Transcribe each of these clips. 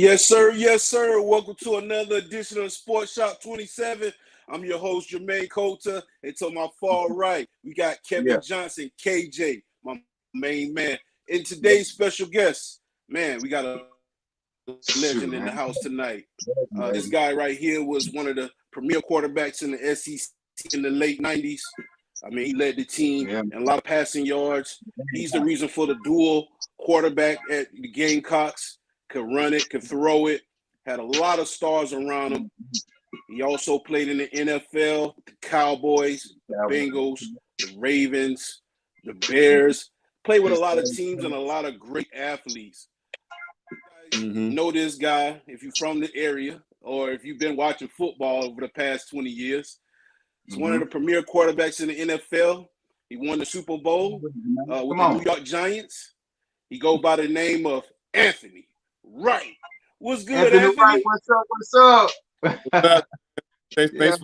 Yes, sir. Yes, sir. Welcome to another edition of Sports Shop 27. I'm your host, Jermaine Coulter. And to my far right, we got Kevin Johnson, KJ, my main man. And today's special guest, man, we got a legend in the house tonight. This guy right here was one of the premier quarterbacks in the SEC in the late 90s. I mean, he led the team and a lot of passing yards. He's the reason for the dual quarterback at the Gamecocks. Could run it, could throw it, had a lot of stars around him. He also played in the NFL, the Cowboys, the Bengals, the Ravens, the Bears. Played with a lot of teams and a lot of great athletes. You guys know this guy if you're from the area or if you've been watching football over the past 20 years. He's one of the premier quarterbacks in the NFL. He won the Super Bowl with the New York Giants. He goes by the name of Anthony Wright. What's good, Anthony? Wright, what's up? Thanks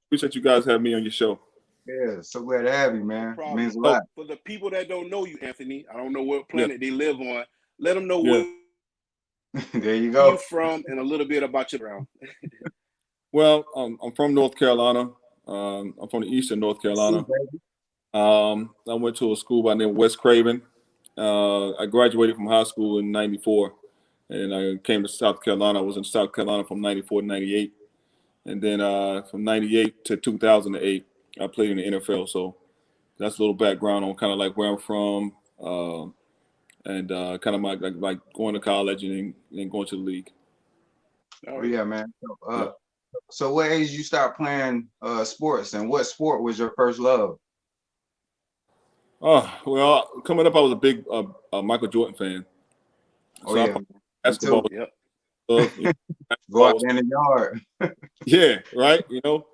appreciate you guys having me on your show. Yeah, so glad to have you, man. It means a lot. For the people that don't know you, Anthony, I don't know what planet they live on. Let them know where there you go. You're from and a little bit about your background. Well, I'm from North Carolina. I'm from the eastern North Carolina. I went to a school by the name of West Craven. I graduated from high school in '94. And I came to South Carolina. I was in South Carolina from '94 to '98. And then from '98 to 2008, I played in the NFL. So that's a little background on kind of like where I'm from and kind of like going to college and then going to the league. Oh, yeah, man. So what age did you start playing sports, and what sport was your first love? Well, coming up, I was a big Michael Jordan fan. Oh, yeah. Basketball. Go out there in the yard. Yeah, right. You know,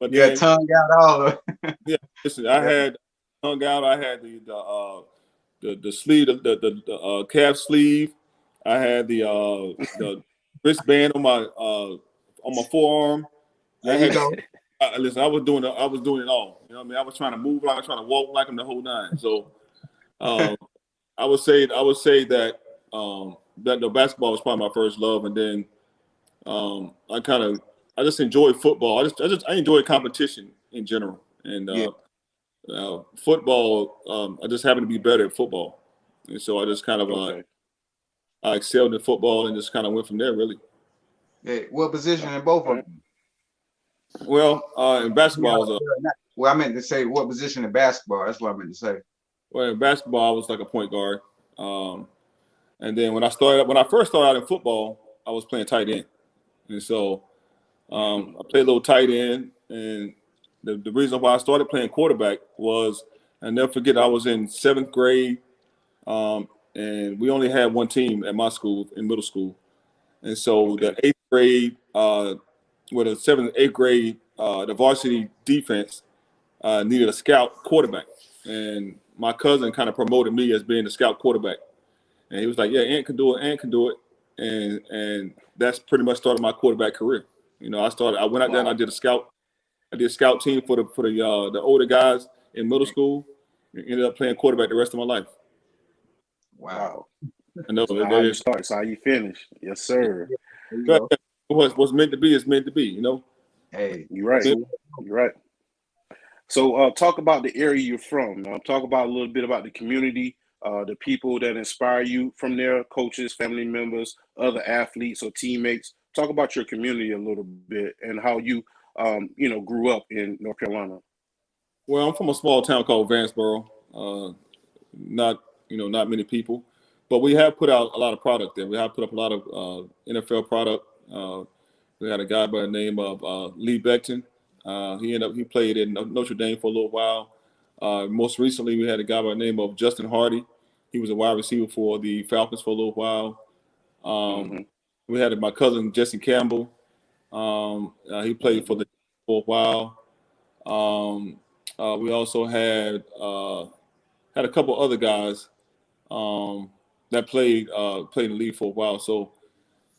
but yeah, tongue out all of it. Yeah, listen, I had tongue out. I had the sleeve, the calf sleeve. I had the wristband on my forearm. There you go. Listen, I was doing it all. You know what I mean? I was trying to move like I was trying to walk like him the whole nine. So, I would say that. That the basketball was probably my first love, and then I just enjoyed football. I enjoyed competition in general, and football. I just happened to be better at football, and so I just kind of I excelled in football and just kind of went from there. Really. Yeah. What position in both of them? Well, in basketball, I meant to say what position in basketball. That's what I meant to say. Well, in basketball, I was like a point guard. And then when I first started out in football, I was playing tight end. And so I played a little tight end. And the reason why I started playing quarterback was, I never forget, I was in 7th grade. And we only had one team at my school in middle school. And so the 8th grade, with the 7th and 8th grade, the varsity defense needed a scout quarterback. And my cousin kind of promoted me as being the scout quarterback. And he was like, "Yeah, Ant can do it," and that's pretty much started my quarterback career. You know, I went out there and I did a scout team for the older guys in middle school, and ended up playing quarterback the rest of my life. Wow. I know. So how you start, so how you finish. Yes, sir. What's meant to be is meant to be. You know. Hey, you're right. You're right. So talk about the area you're from. Talk about a little bit about the community. The people that inspire you from there, coaches, family members, other athletes or teammates. Talk about your community a little bit and how you, grew up in North Carolina. Well, I'm from a small town called Vanceboro. Not many people, but we have put out a lot of product there. We have put up a lot of NFL product. We had a guy by the name of Lee Beckton. He played in Notre Dame for a little while. Most recently, we had a guy by the name of Justin Hardy. He was a wide receiver for the Falcons for a little while. We had my cousin Jesse Campbell. He played for a while. We also had a couple other guys that played in the league for a while. So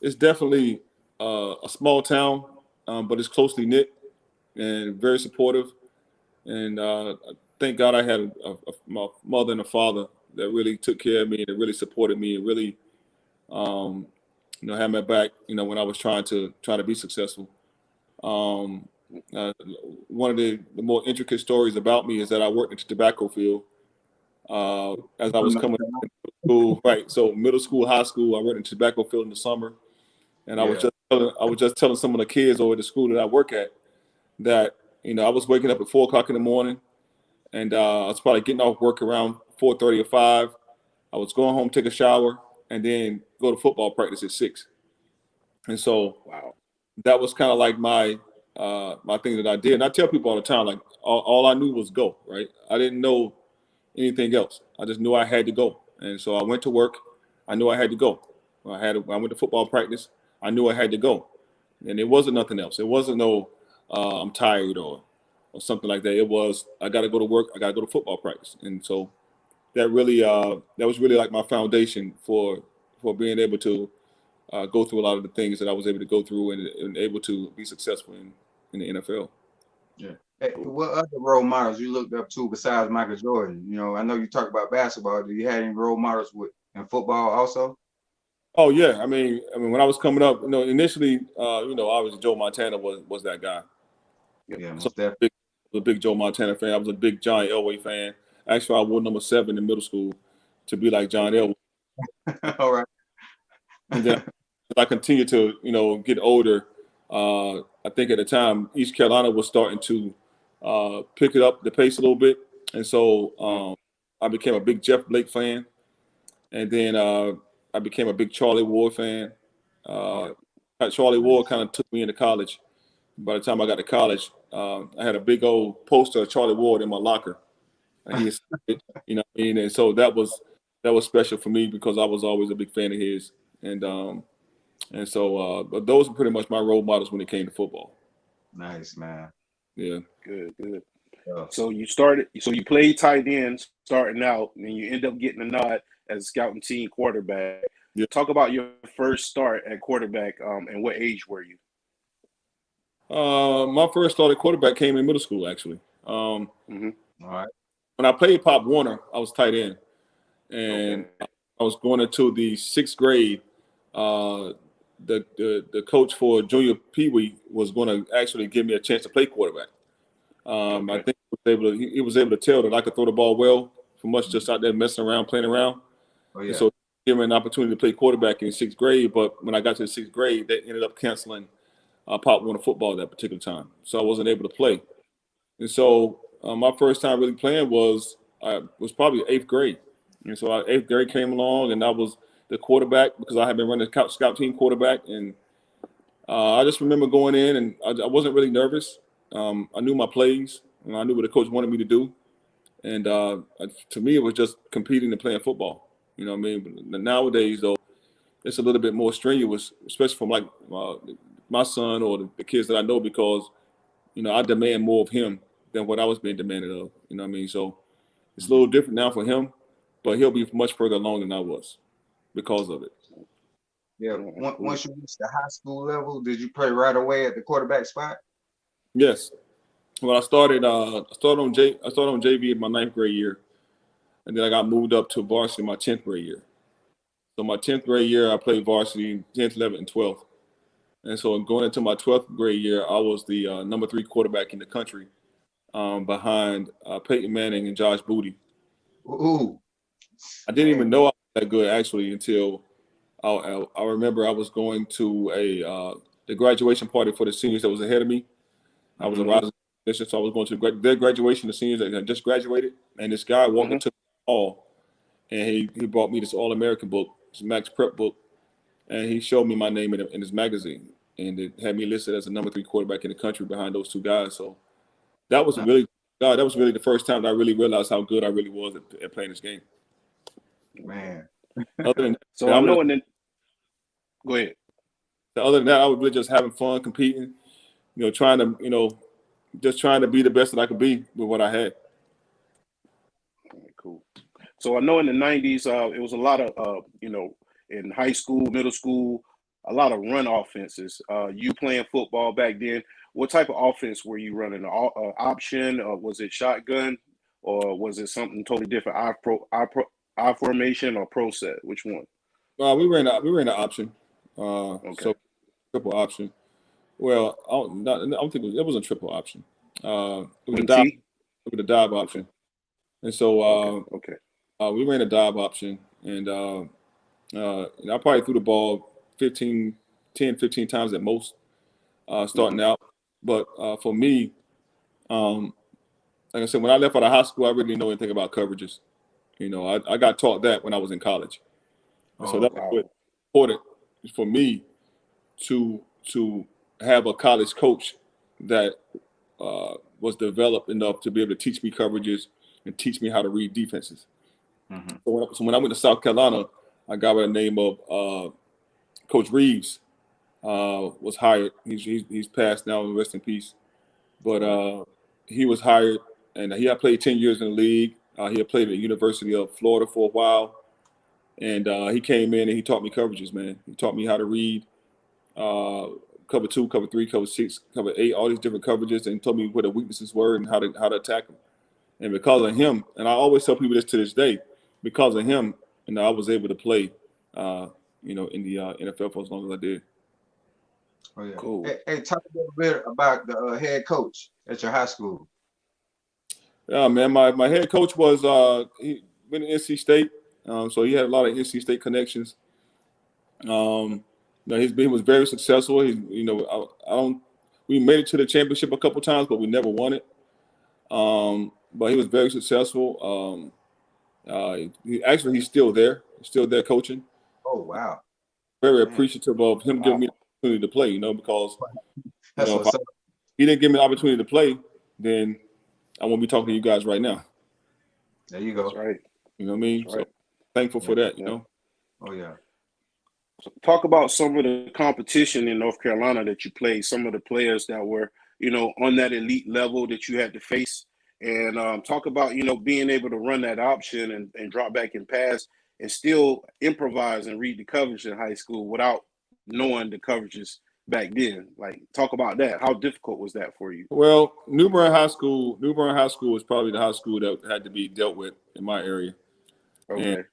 it's definitely a small town, but it's closely knit and very supportive. And thank God I had my mother and a father that really took care of me and really supported me and really had my back, when I was trying to be successful. One of the more intricate stories about me is that I worked in the tobacco field as I was coming to school. Right, so middle school, high school, I worked in the tobacco field in the summer, and I was just telling some of the kids over at the school that I work at that I was waking up at 4 o'clock in the morning, and I was probably getting off work around 4:30 or 5. I was going home, take a shower, and then go to football practice at 6. And so that was kind of like my thing that I did. And I tell people all the time, like all I knew was go, right? I didn't know anything else. I just knew I had to go. And so I went to work. I knew I had to go. I went to football practice. I knew I had to go. And it wasn't nothing else. It wasn't no I'm tired or something like that. It was I got to go to work. I got to go to football practice. And so that really that was really like my foundation for being able to go through a lot of the things that I was able to go through and able to be successful in the NFL. Yeah. Hey, what other role models you looked up to besides Michael Jordan? I know you talk about basketball. Do you have any role models in football also? Oh yeah, I mean when I was coming up, initially, obviously Joe Montana was that guy. Yeah, so I was a big Joe Montana fan. I was a big John Elway fan. Actually, I wore number 7 in middle school to be like John Elway. All right. And then as I continued to, get older, I think at the time East Carolina was starting to pick it up the pace a little bit, and so I became a big Jeff Blake fan, and then I became a big Charlie Ward fan. Charlie Ward kind of took me into college. By the time I got to college, I had a big old poster of Charlie Ward in my locker, and he, and so that was special for me because I was always a big fan of his, and so but those were pretty much my role models when it came to football. Nice, man. Yeah. Good. So you played tight end starting out, and you end up getting a nod as a scouting team quarterback. Yeah. Talk about your first start at quarterback, and what age were you? My first start at quarterback came in middle school, actually. All right. When I played Pop Warner, I was tight end, and I was going into the 6th grade. The coach for junior Pee Wee was going to actually give me a chance to play quarterback. I think he was able to tell that I could throw the ball well from much just out there messing around, playing around. Oh, yeah. And so he gave me an opportunity to play quarterback in 6th grade. But when I got to the 6th grade, they ended up canceling Pop Warner football at that particular time. So I wasn't able to play. And so my first time really playing was probably 8th grade. And so 8th grade came along, and I was the quarterback because I had been running the scout team quarterback. And I just remember going in, and I wasn't really nervous. I knew my plays, and I knew what the coach wanted me to do. And to me, it was just competing and playing football. You know what I mean? But nowadays, though, it's a little bit more strenuous, especially from like my son or the kids that I know, because, I demand more of him than what I was being demanded of. You know what I mean? So it's a little different now for him, but he'll be much further along than I was because of it. Yeah. Once you reached the high school level, did you play right away at the quarterback spot? Yes. Well, I started on JV in my 9th grade year, and then I got moved up to varsity my 10th grade year. So my 10th grade year, I played varsity 10th, 11th, and 12th. And so going into my 12th grade year, I was the number 3 quarterback in the country, behind Peyton Manning and Josh Booty. Ooh. I didn't even know I was that good actually until I remember I was going to the graduation party for the seniors that was ahead of me. I was a rising senior, so I was going to their graduation, the seniors that had just graduated, and this guy walked into the hall, and he brought me this All-American book, this Max Prep book, and he showed me my name in his magazine, and it had me listed as the number 3 quarterback in the country behind those 2 guys. So that was really the first time that I really realized how good I really was at playing this game. Man. Other than that, so I know, and then go ahead. Other than that, I was really just having fun, competing, trying to, just trying to be the best that I could be with what I had. Cool. So I know in the 90s, it was a lot of, in high school, middle school, a lot of run offenses. You playing football back then, what type of offense were you running? Option, or was it shotgun, or was it something totally different? I formation or pro set? Which one? We ran the option. So triple option. Well, I don't think it was a triple option. It was a dive option. And so we ran a dive option, and I probably threw the ball 10, 15 times at most starting out. But for me, like I said, when I left out of high school, I really didn't know anything about coverages. I got taught that when I was in college. So that's important for me to have a college coach that was developed enough to be able to teach me coverages and teach me how to read defenses. So when I went to South Carolina, a guy by the name of Coach Reeves was hired. He's passed now, rest in peace. But he was hired, and he had played 10 years in the league. He had played at the University of Florida for a while. And he came in and he taught me coverages, man. He taught me how to read cover 2, cover 3, cover 6, cover 8, all these different coverages, and told me what the weaknesses were and how to attack them. And because of him, and I always tell people this to this day, because of him, I was able to play, in the NFL for as long as I did. Oh yeah. Cool. Hey, talk a little bit about the head coach at your high school. Yeah, man. My head coach was he been at NC State, so he had a lot of NC State connections. He was very successful. We made it to the championship a couple times, but we never won it. But he was very successful. He's still there. He's still there coaching. Oh wow! Very appreciative of him giving me the opportunity to play. Because if he didn't give me the opportunity to play, then I won't be talking to you guys right now. There you go. That's right. You know what I mean? That's so thankful for that. Oh yeah. So talk about some of the competition in North Carolina that you played. Some of the players that were, on that elite level that you had to face. And talk about, being able to run that option and drop back and pass and still improvise and read the coverage in high school without knowing the coverages back then. Like, talk about that. How difficult was that for you? Well, New Bern High School was probably the high school that had to be dealt with in my area. Okay. And,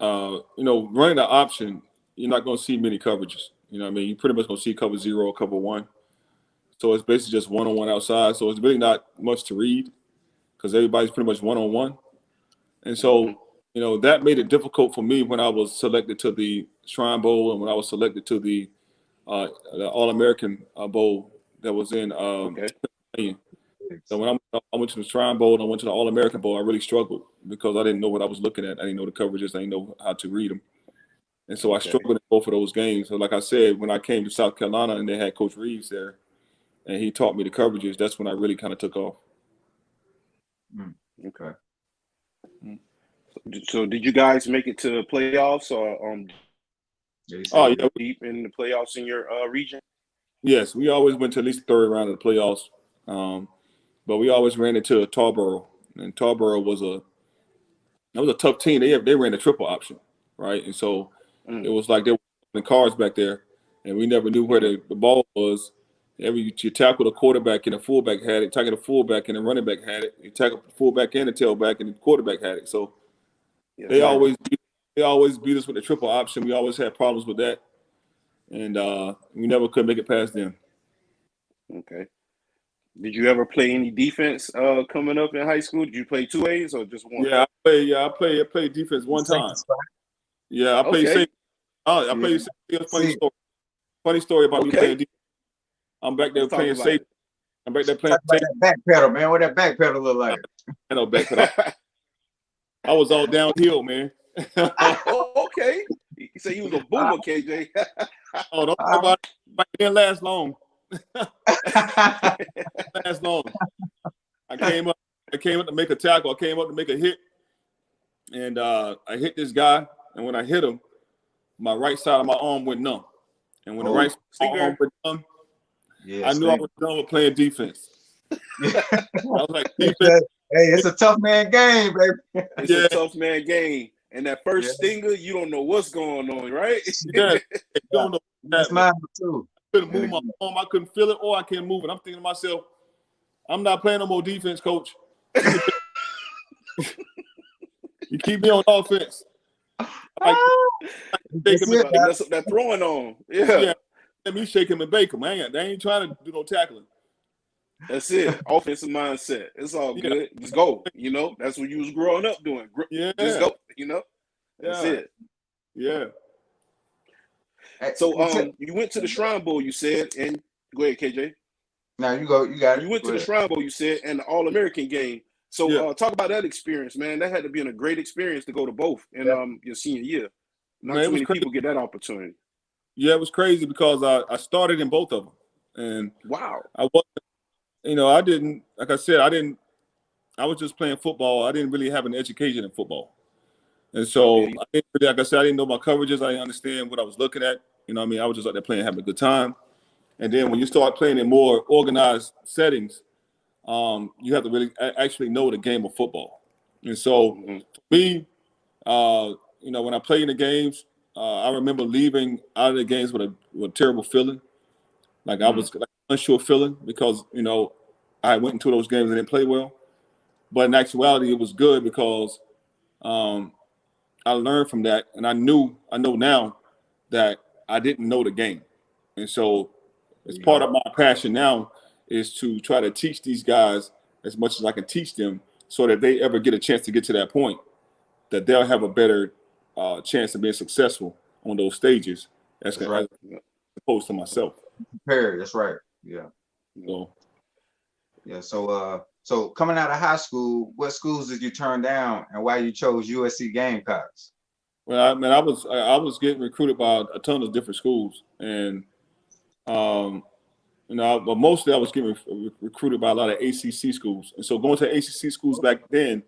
running the option, you're not going to see many coverages. You know what I mean? You're pretty much going to see cover 0 or cover 1. So it's basically just one-on-one outside. So it's really not much to read because everybody's pretty much one-on-one. And so, that made it difficult for me when I was selected to the Shrine Bowl and when I was selected to the All-American Bowl that was in Pennsylvania. So when I went to the Shrine Bowl and I went to the All-American Bowl, I really struggled because I didn't know what I was looking at. I didn't know the coverages. I didn't know how to read them. And so I struggled in both of those games. So like I said, when I came to South Carolina and they had Coach Reeves there and he taught me the coverages, that's when I really kind of took off. Okay. So did you guys make it to playoffs or deep in the playoffs in your region? Yes, we always went to at least the third round of the playoffs. But we always ran into Tarboro, and Tarboro was a tough team. They ran a triple option, right? And so it was like they were in cards back there, and we never knew where the ball was. You tackle the quarterback and the fullback had it, tackle the fullback and the running back had it. You tackle the fullback and the tailback and the quarterback had it. So they always beat us with the triple option. We always had problems with that, and we never could make it past them. Okay. Did you ever play any defense coming up in high school? Did you play 2 A's or just one? Yeah, I played defense one time. Yeah, I played safety. I played safety. Funny story about me playing defense. I'm back there playing safety. I'm back there playing safety. That back pedal, man. What that back pedal look like? I know back pedal. I was all downhill, man. Oh, okay. You say you was a boomer, KJ. Oh, don't worry about it. It didn't last long. Last long. I came up to make a tackle. I came up to make a hit, and I hit this guy. And when I hit him, my right side of my arm went numb. And when the right side of my arm went numb, I knew I was done with playing defense. I was like, defense. Hey, it's a tough man game, baby. It's a tough man game. And that first stinger, you don't know what's going on, right? Yeah, you don't know. That's mine too. I couldn't move my arm. I couldn't feel it, or I can't move it. I'm thinking to myself, I'm not playing no more defense, coach. You keep me on offense. Like shake him Like mess up that throwing on. Yeah. Let me shake him and bake him. They ain't trying to do no tackling. That's it. Offensive mindset. It's all good. Just go. You know, that's what you was growing up doing. Just go. You know, that's it. Yeah. So you went to the Shrine Bowl, you said, and go ahead, KJ. Now you go. You got it. You went to the Shrine Bowl, you said, and the All-American game. So talk about that experience, man. That had to be a great experience to go to both in your senior year. Not too many people get that opportunity. Yeah, it was crazy because I started in both of them, and wow, I wasn't. You know, I didn't. Like I said, I was just playing football. I didn't really have an education in football, and so I didn't really, like I said, I didn't know my coverages. I didn't understand what I was looking at. You know what I mean? I was just out there playing, having a good time. And then when you start playing in more organized settings, you have to really actually know the game of football. And so for me, you know, when I played in the games, I remember leaving out of the games with a terrible feeling. Like I was like unsure feeling because, you know, I went into those games and didn't play well. But in actuality, it was good because I learned from that. And I know now that I didn't know the game. And so it's part of my passion now is to try to teach these guys as much as I can teach them so that they ever get a chance to get to that point, that they'll have a better chance of being successful on those stages as opposed to myself. Prepared, that's right. Yeah. So coming out of high school, what schools did you turn down and why you chose USC Gamecocks? Well, I mean, I was getting recruited by a ton of different schools, and you know, but mostly I was getting recruited by a lot of ACC schools. And so going to ACC schools back then,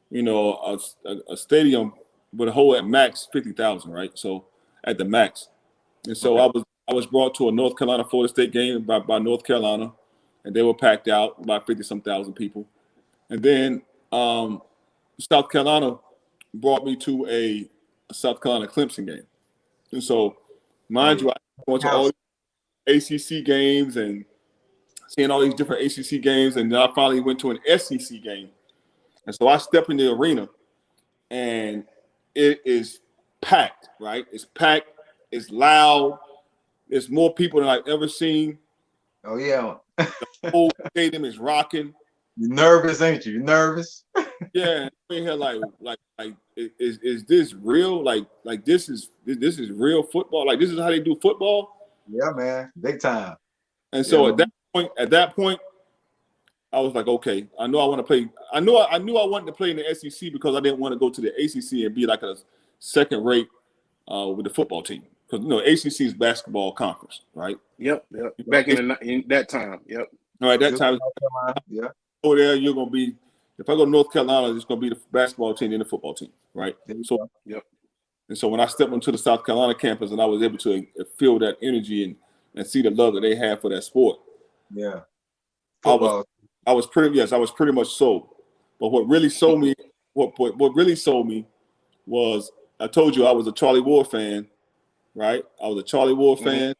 you know, a stadium would hold at max 50,000, right? So at the max, and so I was brought to a North Carolina Florida State game by North Carolina, and they were packed out about 50-some thousand people. And then South Carolina brought me to a South Carolina Clemson game. And so, mind you, I went to all these ACC games and seeing all these different ACC games, and then I finally went to an SEC game. And so I step in the arena, and it is packed, right? It's packed. It's loud. There's more people than I've ever seen. Oh, yeah. The whole stadium is rocking. You nervous, ain't you? You nervous? Yeah, I'm in here like, is this real? Like this is real football. Like this is how they do football. Yeah, man, big time. And so at that point, I was like, okay, I know I want to play. I knew I wanted to play in the SEC because I didn't want to go to the ACC and be like a second rate with the football team. Because, you know, ACC is basketball conference, right? Yep. Back in that time, yep. All right, that time. Yeah. Over there, you're gonna be. If I go to North Carolina, it's gonna be the basketball team and the football team, right? So, and so when I stepped onto the South Carolina campus and I was able to feel that energy and see the love that they have for that sport, I was pretty much sold. But what really sold me, what really sold me was I told you I was a Charlie Ward fan. Right, I was a Charlie Ward fan,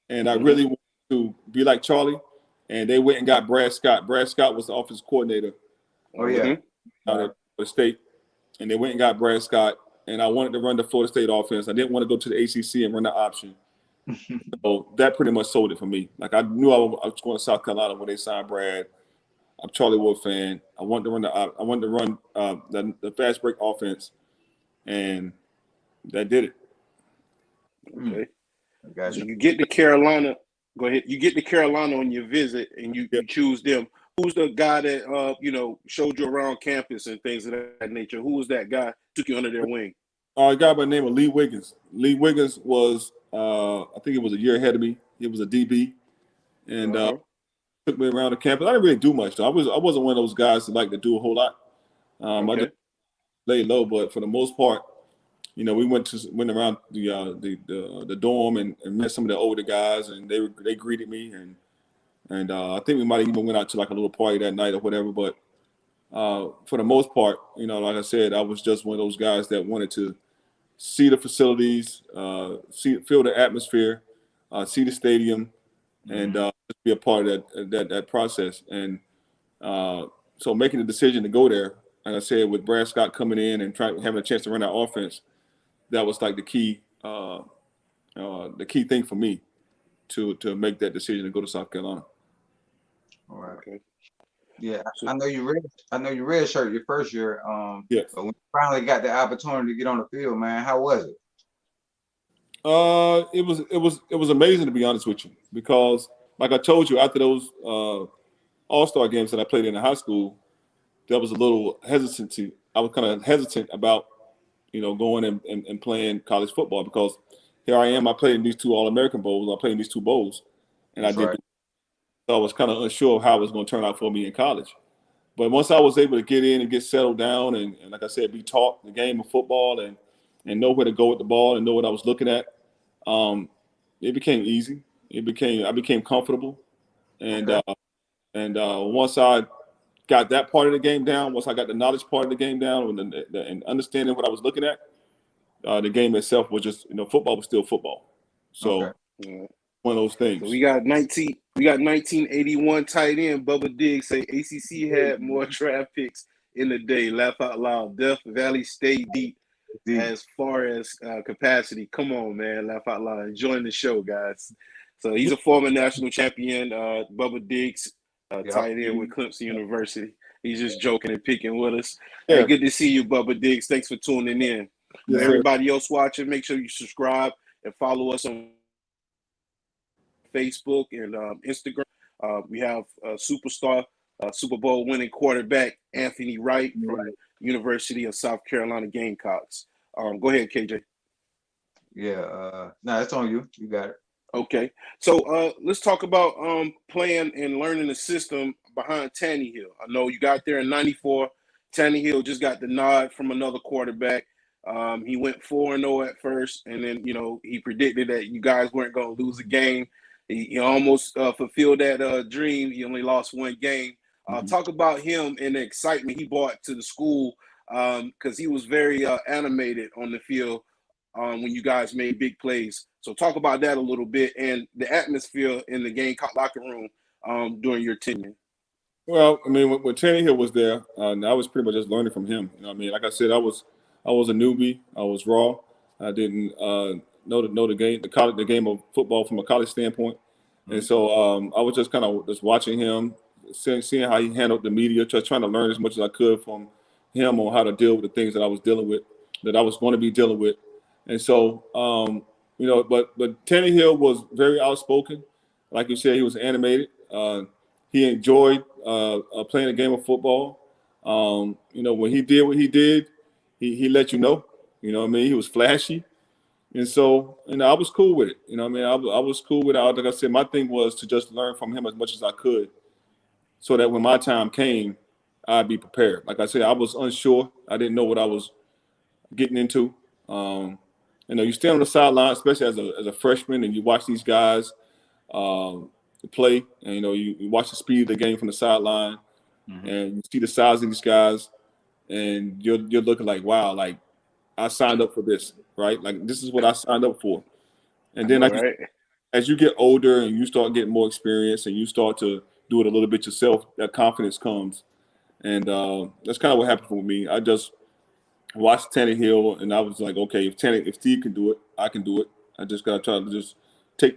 and I really wanted to be like Charlie. And they went and got Brad Scott. Brad Scott was the offensive coordinator. Oh yeah, out of the state, and they went and got Brad Scott. And I wanted to run the Florida State offense. I didn't want to go to the ACC and run the option. So that pretty much sold it for me. Like I knew I was going to South Carolina when they signed Brad. I'm a Charlie Ward fan. I wanted to run the fast break offense, and that did it. Okay. So you get to Carolina. Go ahead. You get to Carolina on your visit, and you choose them. Who's the guy that you know, showed you around campus and things of that nature? Who was that guy? Took you under their wing? A guy by the name of Lee Wiggins. Lee Wiggins was, I think he was a year ahead of me. He was a DB, and took me around the campus. I didn't really do much though. I wasn't one of those guys that like to do a whole lot. I just lay low, but for the most part, you know, we went around the dorm and met some of the older guys, and they greeted me, and I think we might have even went out to like a little party that night or whatever. But for the most part, you know, like I said, I was just one of those guys that wanted to see the facilities, feel the atmosphere, see the stadium, and just be a part of that process. And so making the decision to go there, like I said, with Brad Scott coming in and having a chance to run that offense, that was like the key thing for me to make that decision to go to South Carolina. All right. Okay. Yeah, I know you redshirt your first year. Yes. But when you finally got the opportunity to get on the field, man, how was it? It was amazing, to be honest with you, because like I told you, after those All-Star games that I played in high school, there was a little hesitancy. I was kind of hesitant about, going and playing college football, because here I am. I played in these 2 All-American Bowls. I played in these 2 bowls, and That's I did. right. So I was kind of unsure of how it was going to turn out for me in college. But once I was able to get in and get settled down, and like I said, be taught the game of football and know where to go with the ball and know what I was looking at, it became easy. I became comfortable, and Okay. Once I got that part of the game down, once I got the knowledge part of the game down, and understanding what I was looking at, the game itself was just, football was still football. So Yeah. one of those things. So we got 1981 tight end Bubba Diggs say ACC had more draft picks in the day. Laugh out loud. Death Valley stayed deep as far as capacity. Come on, man. Laugh out loud. Enjoying the show, guys. So he's a former national champion, Bubba Diggs, tight end with Clemson University. He's just joking and picking with us. Yeah. Hey, good to see you, Bubba Diggs. Thanks for tuning in. Yes, everybody else watching, make sure you subscribe and follow us on Facebook and Instagram. We have superstar, Super Bowl winning quarterback Anthony Wright from University of South Carolina Gamecocks. Go ahead, KJ. Yeah, no, it's on you. You got it. Okay, so let's talk about playing and learning the system behind Tannehill. I know you got there in '94. Tannehill just got the nod from another quarterback. He went 4-0 at first, and then he predicted that you guys weren't going to lose a game. He almost fulfilled that dream. He only lost 1 game. Talk about him and the excitement he brought to the school, because he was very animated on the field when you guys made big plays. So talk about that a little bit and the atmosphere in the Gamecock locker room during your tenure. Well, I mean, when Tannehill was there, I was pretty much just learning from him. Like I said, I was a newbie. I was raw. I didn't know the game of football from a college standpoint, and so I was just kind of just watching him, seeing how he handled the media, just trying to learn as much as I could from him on how to deal with the things that I was dealing with, that I was going to be dealing with, and so but Tannehill was very outspoken. Like you said, he was animated. He enjoyed playing a game of football. When he did what he did, he let you know. He was flashy. And so, I was cool with it. I was cool with it. Like I said, my thing was to just learn from him as much as I could so that when my time came, I'd be prepared. Like I said, I was unsure. I didn't know what I was getting into. You stand on the sideline, especially as a freshman, and you watch these guys play, and you watch the speed of the game from the sideline, and you see the size of these guys, and you're looking like, wow, like I signed up for this, right? Like this is what I signed up for. And then as you get older and you start getting more experience and you start to do it a little bit yourself, that confidence comes, and that's kind of what happened for me. I just watched Tannehill, and I was like, okay, if Steve can do it, I can do it. I just gotta try to just take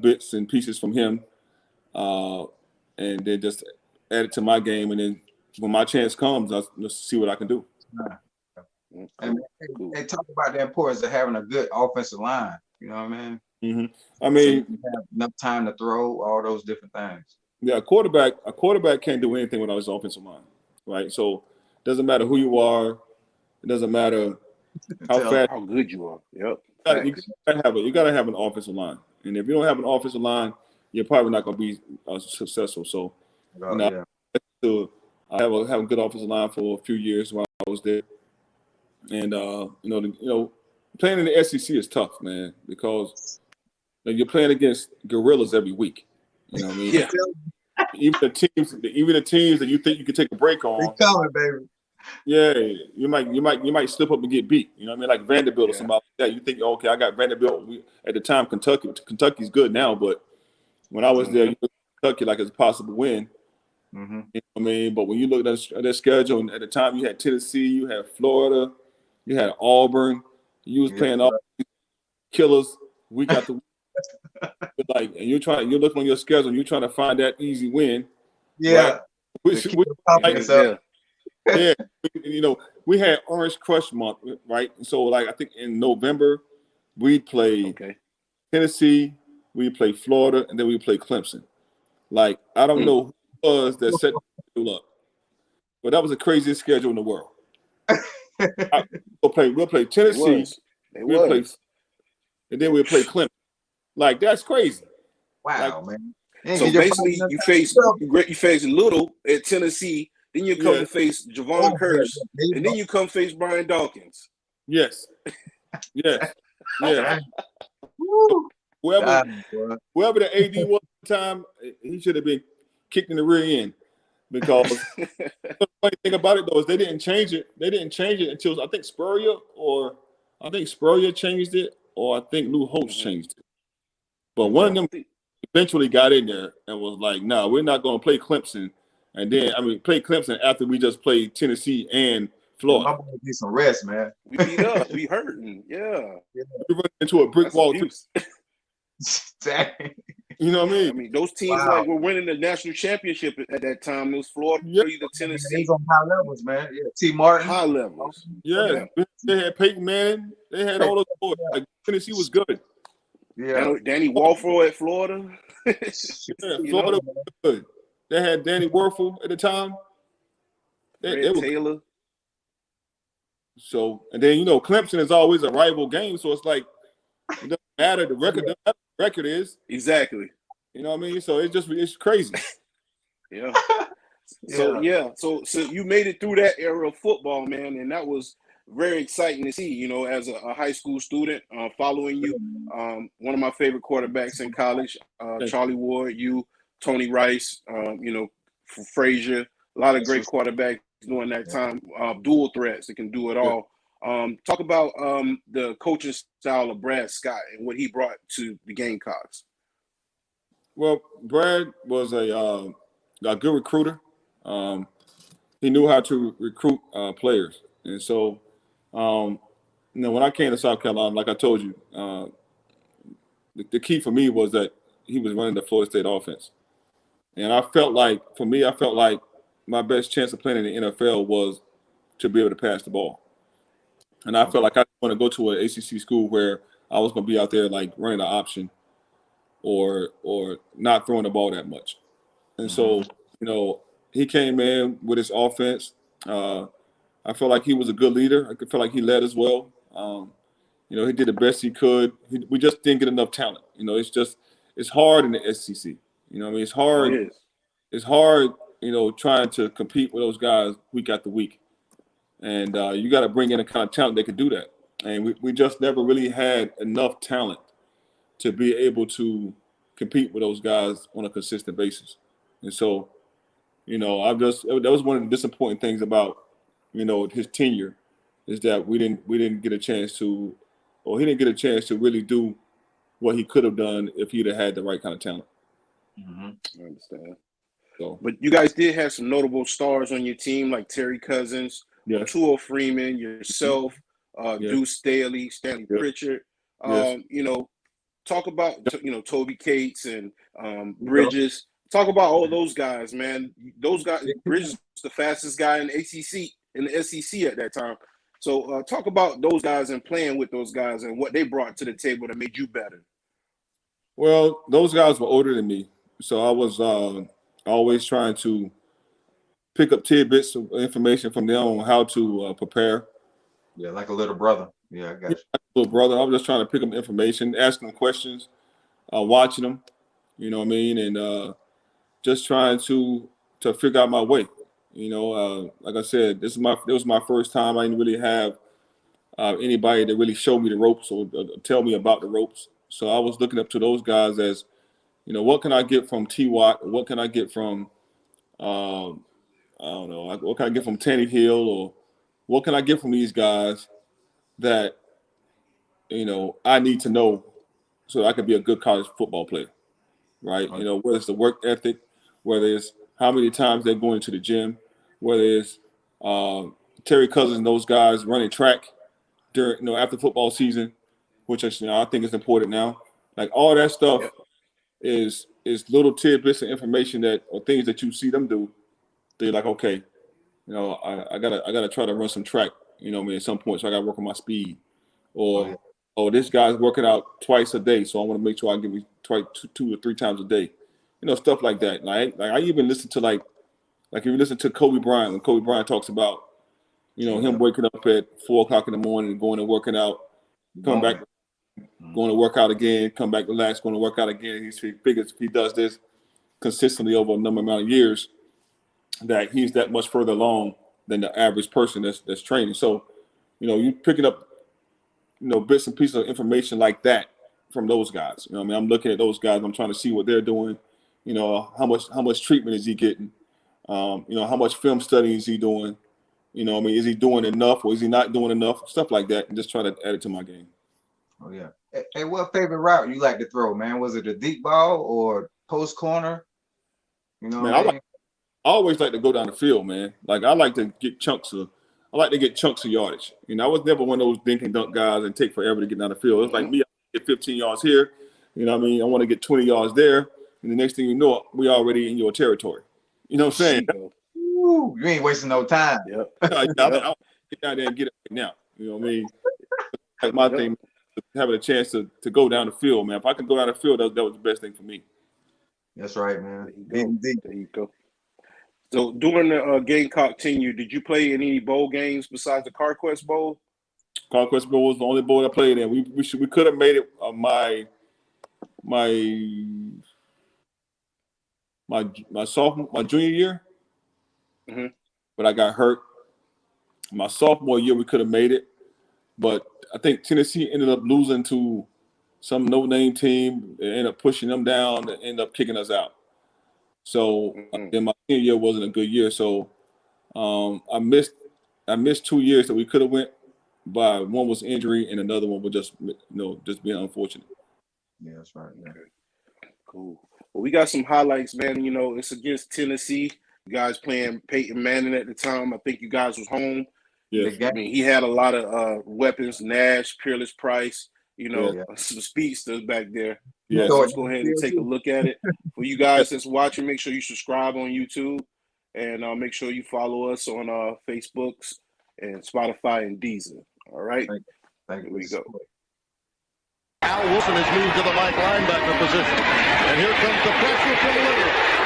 bits and pieces from him, and then just add it to my game, and then when my chance comes, I'll just see what I can do. And talk about the importance of having a good offensive line. You know what I mean? I mean, so you can have enough time to throw, all those different things. Yeah, a quarterback can't do anything without his offensive line, right? So it doesn't matter who you are. It doesn't matter how good you are. Yep. You gotta have an offensive line, and if you don't have an offensive line, you're probably not gonna be successful. So, I have a good offensive line for a few years while I was there, and playing in the SEC is tough, man, because you're playing against gorillas every week. You know what I mean? Yeah. Even the teams that you think you can take a break on. They coming, baby. Yeah, you might slip up and get beat. You know what I mean? Like Vanderbilt or somebody like that. You think, okay, I got Vanderbilt. At the time, Kentucky's good now, but when I was there, you looked at Kentucky like it's a possible win. You know what I mean? But when you look at their schedule, and at the time you had Tennessee, you had Florida, you had Auburn, You was playing all killers week after week. Like, and you're looking on your schedule and you're trying to find that easy win. Yeah. Right? Yeah. You know, we had Orange Crush Month, right? And so, like, I think in November, we'd play Tennessee, we'd play Florida, and then we'd play Clemson. Like, I don't know who it was that set the schedule up, but that was the craziest schedule in the world. We'll play Tennessee, we'll play, and then we'll play Clemson. Like, that's crazy. Wow, like, man. So basically, you face Little at Tennessee, then you come to face Javon Curse, and then you come face Brian Dawkins. Yes. Whoever the AD was at the time, he should have been kicked in the rear end. Because the funny thing about it though is they didn't change it. They didn't change it until I think Spurrier changed it, or I think Lou Holtz changed it. But one of them eventually got in there and was like, "No, we're not going to play Clemson." And then play Clemson after we just played Tennessee and Florida. I'm going to get some rest, man. We beat up, we hurting, yeah. We run into a brick wall too. Exactly. You know what I mean? I mean, those teams like were winning the national championship at that time. It was Florida, either Tennessee. He's on high levels, man. Yeah, T. Martin. High levels. Yeah. They had Peyton Manning. They had all those boys. Like, Tennessee was good. Yeah. Danny Warfel at Florida. Florida was good. They had Danny Werfel at the time. They were Taylor. So, and then, you know, Clemson is always a rival game. So it's like, it doesn't matter. The record is. Exactly. You know what I mean? So it's crazy. Yeah. So you made it through that era of football, man, and that was very exciting to see, you know, as a high school student, following you. One of my favorite quarterbacks in college, Charlie Ward, you, Tony Rice, you know, Frazier, a lot of great quarterbacks during that time, dual threats that can do it all. Talk about the coaching style of Brad Scott and what he brought to the Gamecocks. Well, Brad was a good recruiter. He knew how to recruit players. And so, you know, when I came to South Carolina, like I told you, the key for me was that he was running the Florida State offense. And I felt like my best chance of playing in the NFL was to be able to pass the ball. And I felt like I didn't want to go to an ACC school where I was going to be out there like running the option or not throwing the ball that much. And so, you know, he came in with his offense. I felt like he was a good leader. I could feel like he led as well. You know, he did the best he could. We just didn't get enough talent. You know, it's hard in the SEC. You know what I mean? It's hard. It is. It's hard, you know, trying to compete with those guys week after week. And you got to bring in a kind of talent that could do that. And we just never really had enough talent to be able to compete with those guys on a consistent basis. And so, you know, that was one of the disappointing things about, you know, his tenure is that we didn't get a chance to, or he didn't get a chance to really do what he could have done if he'd have had the right kind of talent. I understand. So, but you guys did have some notable stars on your team, like Terry Cousins, Tua Freeman, yourself, Deuce Staley, Stanley Pritchard. You know, talk about, you know, Toby Cates and Bridges. Talk about all those guys, man. Those guys, Bridges was the fastest guy in the SEC at that time. So talk about those guys and playing with those guys and what they brought to the table that made you better. Well, those guys were older than me, so I was always trying to pick up tidbits of information from them on how to prepare. Yeah, like a little brother. Yeah, I got you. Like a little brother. I was just trying to pick up information, asking them questions, watching them, you know what I mean, and just trying to figure out my way. You know, like I said, this was my first time. I didn't really have anybody that really showed me the ropes or tell me about the ropes. So I was looking up to those guys as, you know, what can I get from T-Watt? What can I get from, I don't know, what can I get from Tannehill? Or what can I get from these guys that, you know, I need to know so I can be a good college football player, right? You know, whether it's the work ethic, whether it's how many times they're going to the gym, whether it's Terry Cousins and those guys running track, during, after football season, which is, I think is important now. Like all that stuff is little tidbits of information or things that you see them do. They're like, okay, I gotta try to run some track, at some point. So I gotta work on my speed. Or, this guy's working out twice a day, so I want to make sure I give me two or three times a day. Stuff like that. Like I even listen to like if you listen to Kobe Bryant, when Kobe Bryant talks about, him waking up at 4 o'clock in the morning and going and working out, coming back, going to work out again, come back relaxed, going to work out again. He figures if he does this consistently over a amount of years, that he's that much further along than the average person that's training. So, you picking up, bits and pieces of information like that from those guys. I'm looking at those guys. I'm trying to see what they're doing. How much treatment is he getting? How much film study is he doing? Is he doing enough or is he not doing enough? Stuff like that, and just try to add it to my game. Oh yeah. Hey, what favorite route you like to throw, man? Was it a deep ball or post corner? Man, I always like to go down the field, man. Like I like to get chunks of yardage. I was never one of those dink and dunk guys and take forever to get down the field. It's like me, I get 15 yards here. I want to get 20 yards there. And the next thing you know, we already in your territory. You know what I'm saying? Ooh, you ain't wasting no time. Yep. I'll get down there and get it right now. You know what I mean? Like my thing, having a chance to go down the field, man. If I could go down the field, that was the best thing for me. That's right, man. There you go. So during the Gamecock tenure, did you play in any bowl games besides the CarQuest Bowl? CarQuest Bowl was the only bowl I played in. We could have made it my junior year, but I got hurt. My sophomore year, we could have made it, but I think Tennessee ended up losing to some no-name team. They ended up pushing them down. They ended up kicking us out. So then my senior year wasn't a good year. So I missed 2 years that we could have went, but one was injury and another one was just being unfortunate. Yeah, that's right. Yeah. Okay. Cool. Well, we got some highlights, man. It's against Tennessee. You guys playing Peyton Manning at the time. I think you guys was home. Yeah. I mean, he had a lot of weapons, Nash, Peerless Price, some speedsters back there. Yeah. So let's go ahead and take a look at it. For you guys that's watching, make sure you subscribe on YouTube and make sure you follow us on Facebooks and Spotify and Deezer. All right? Thank you. Here we go. Al Wilson has moved to the right linebacker position. And here comes the pressure from Lillard.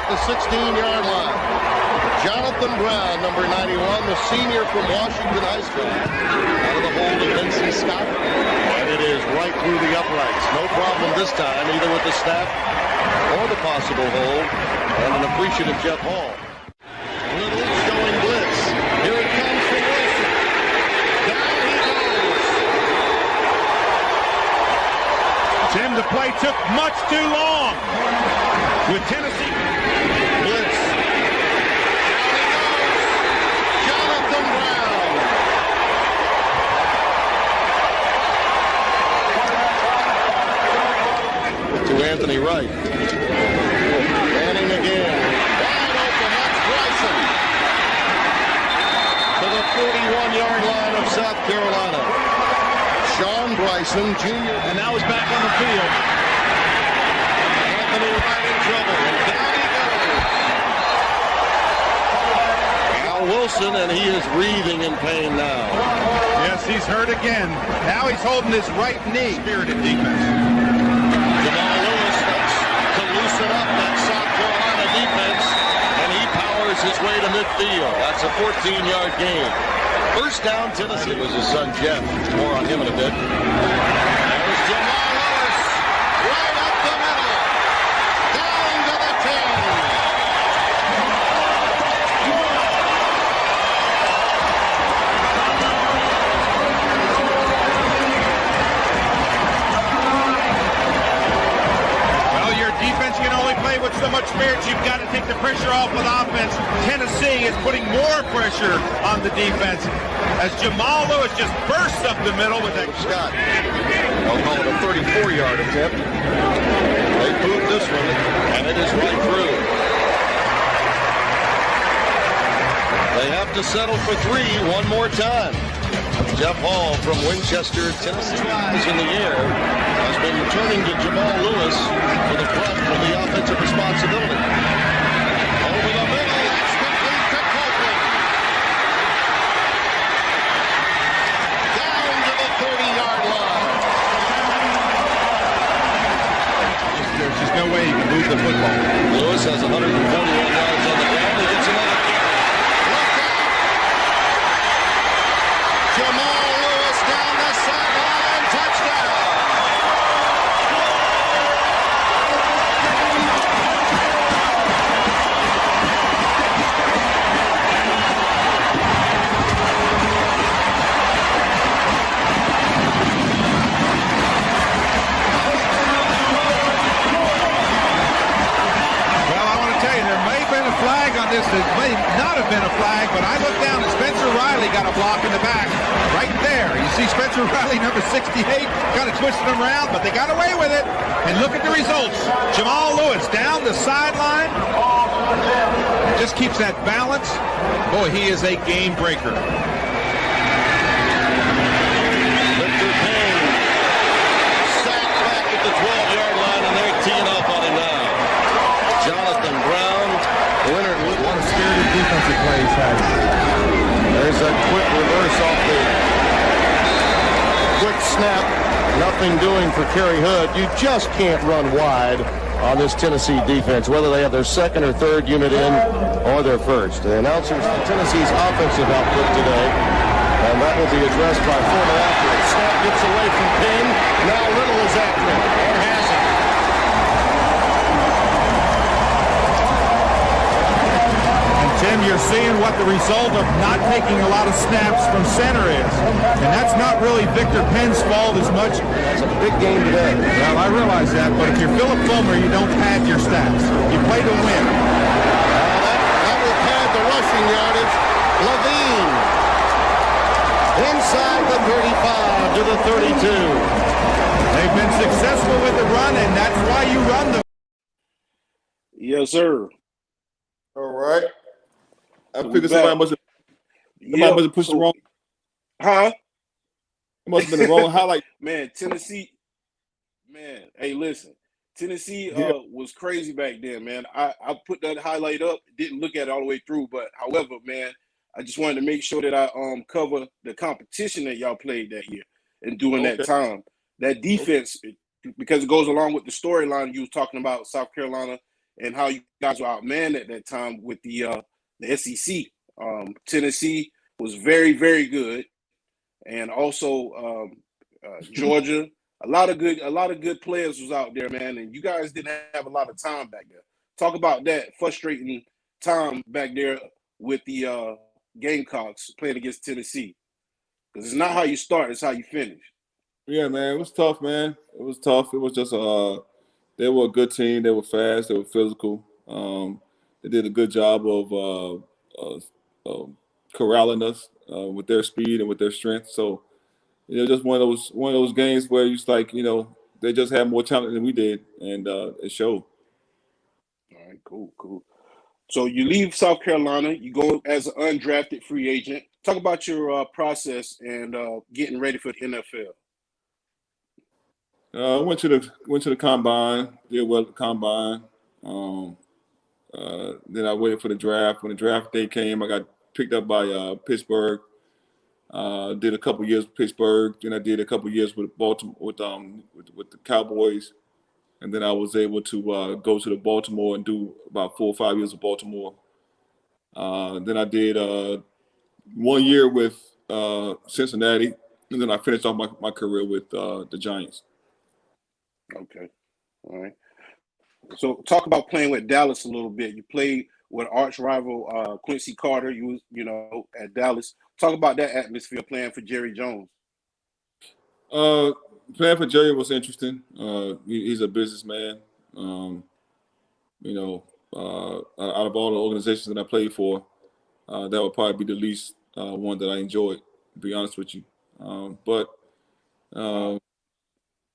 The 16-yard line. Jonathan Brown, number 91, the senior from Washington High School. Out of the hold of Vincent Scott. And it is right through the uprights. No problem this time, either with the snap or the possible hold. And an appreciative Jeff Hall. Little showing blitz. Here it comes from Wilson. Down he goes. Tim, the play took much too long. With Tennessee. Blitz. Jonathan Brown. To Anthony Wright. Manning again. Wide open. That's Bryson. To the 41-yard line of South Carolina. Sean Bryson, Jr. And now he's back on the field. Anthony Wright in trouble. And down he goes. Al Wilson, and he is wreathing in pain now. Yes, he's hurt again. Now he's holding his right knee. Spirited defense. Jamal Lewis looks to his way to midfield. That's a 14-yard gain. First down, Tennessee. It was his son, Jeff. More on him in a bit. There's Jamal Lewis. Right up the middle. Down to the 10. Defense can only play with so much spirit. You've got to take the pressure off with offense. Tennessee is putting more pressure on the defense as Jamal Lewis just bursts up the middle with that. Scott. I'll call it a 34-yard attempt. They boot this one, and it is right through. They have to settle for 3 one more time. Jeff Hall from Winchester, Tennessee, is in the air, has been turning to Jamal Lewis for the brunt of the offensive responsibility. Over the middle, that's complete to Copeland. Down to the 30-yard line. There's just no way he can move the football. Lewis has 141 yards on the ground. He gets another kick. Look out! Jamal Lewis down the sideline, touchdown! On this, it may not have been a flag, but I looked down and Spencer Riley got a block in the back right there. You see Spencer Riley, number 68, kind of twisting them around, but they got away with it. And look at the results. Jamal Lewis down the sideline. Just keeps that balance. Boy, he is a game breaker. Victor Payne sacked back at the 12-yard line, and they're teeing up on him now. Jonathan Brown, winner. What a spirited defensive play he's had. There's a quick reverse off the quick snap. Nothing doing for Kerry Hood. You just can't run wide on this Tennessee defense, whether they have their second or third unit in or their first. The announcers for Tennessee's offensive output today, and that will be addressed by Fuller after it. Snap gets away from Payne. Now Little is after him, or has it. Tim, you're seeing what the result of not taking a lot of snaps from center is. And that's not really Victor Penn's fault as much. It's a big game today. Well, I realize that, but if you're Philip Fulmer, you don't pad your stats. You play to win. That will pad the rushing yardage. Levine inside the 35 to the 32. They've been successful with the run, and that's why you run them. Yes, sir. All right. I figured somebody must have pushed the wrong. Huh? It must have been the wrong highlight. Man, Tennessee. Man, hey, listen. Tennessee was crazy back then, man. I put that highlight up. Didn't look at it all the way through, but however, man, I just wanted to make sure that I cover the competition that y'all played that year and during that time. That defense, because it goes along with the storyline you was talking about, South Carolina, and how you guys were outmanned at that time with the SEC. Tennessee was very, very good, and also Georgia. A lot of good players was out there, man. And you guys didn't have a lot of time back there. Talk about that frustrating time back there with the Gamecocks playing against Tennessee, because it's not how you start; it's how you finish. Yeah, man, it was tough, man. It was tough. It was just they were a good team. They were fast. They were physical. They did a good job of corralling us with their speed and with their strength. So, just one of those games where you just like, they just had more talent than we did, and it showed. All right, cool. So you leave South Carolina. You go as an undrafted free agent. Talk about your process and getting ready for the NFL. I went to the combine. Did well at the combine. Then I waited for the draft. When the draft day came, I got picked up by Pittsburgh. Did a couple years with Pittsburgh. Then I did a couple years with Baltimore with the Cowboys, and then I was able to go to the Baltimore and do about 4 or 5 years of Baltimore. Then I did 1 year with Cincinnati, and then I finished off my career with the Giants. Okay. All right. So talk about playing with Dallas a little bit. You played with arch rival Quincy Carter. You know, at Dallas. Talk about that atmosphere playing for Jerry Jones. Playing for Jerry was interesting. He's a businessman. You know, out of all the organizations that I played for, that would probably be the least one that I enjoyed, to be honest with you. But for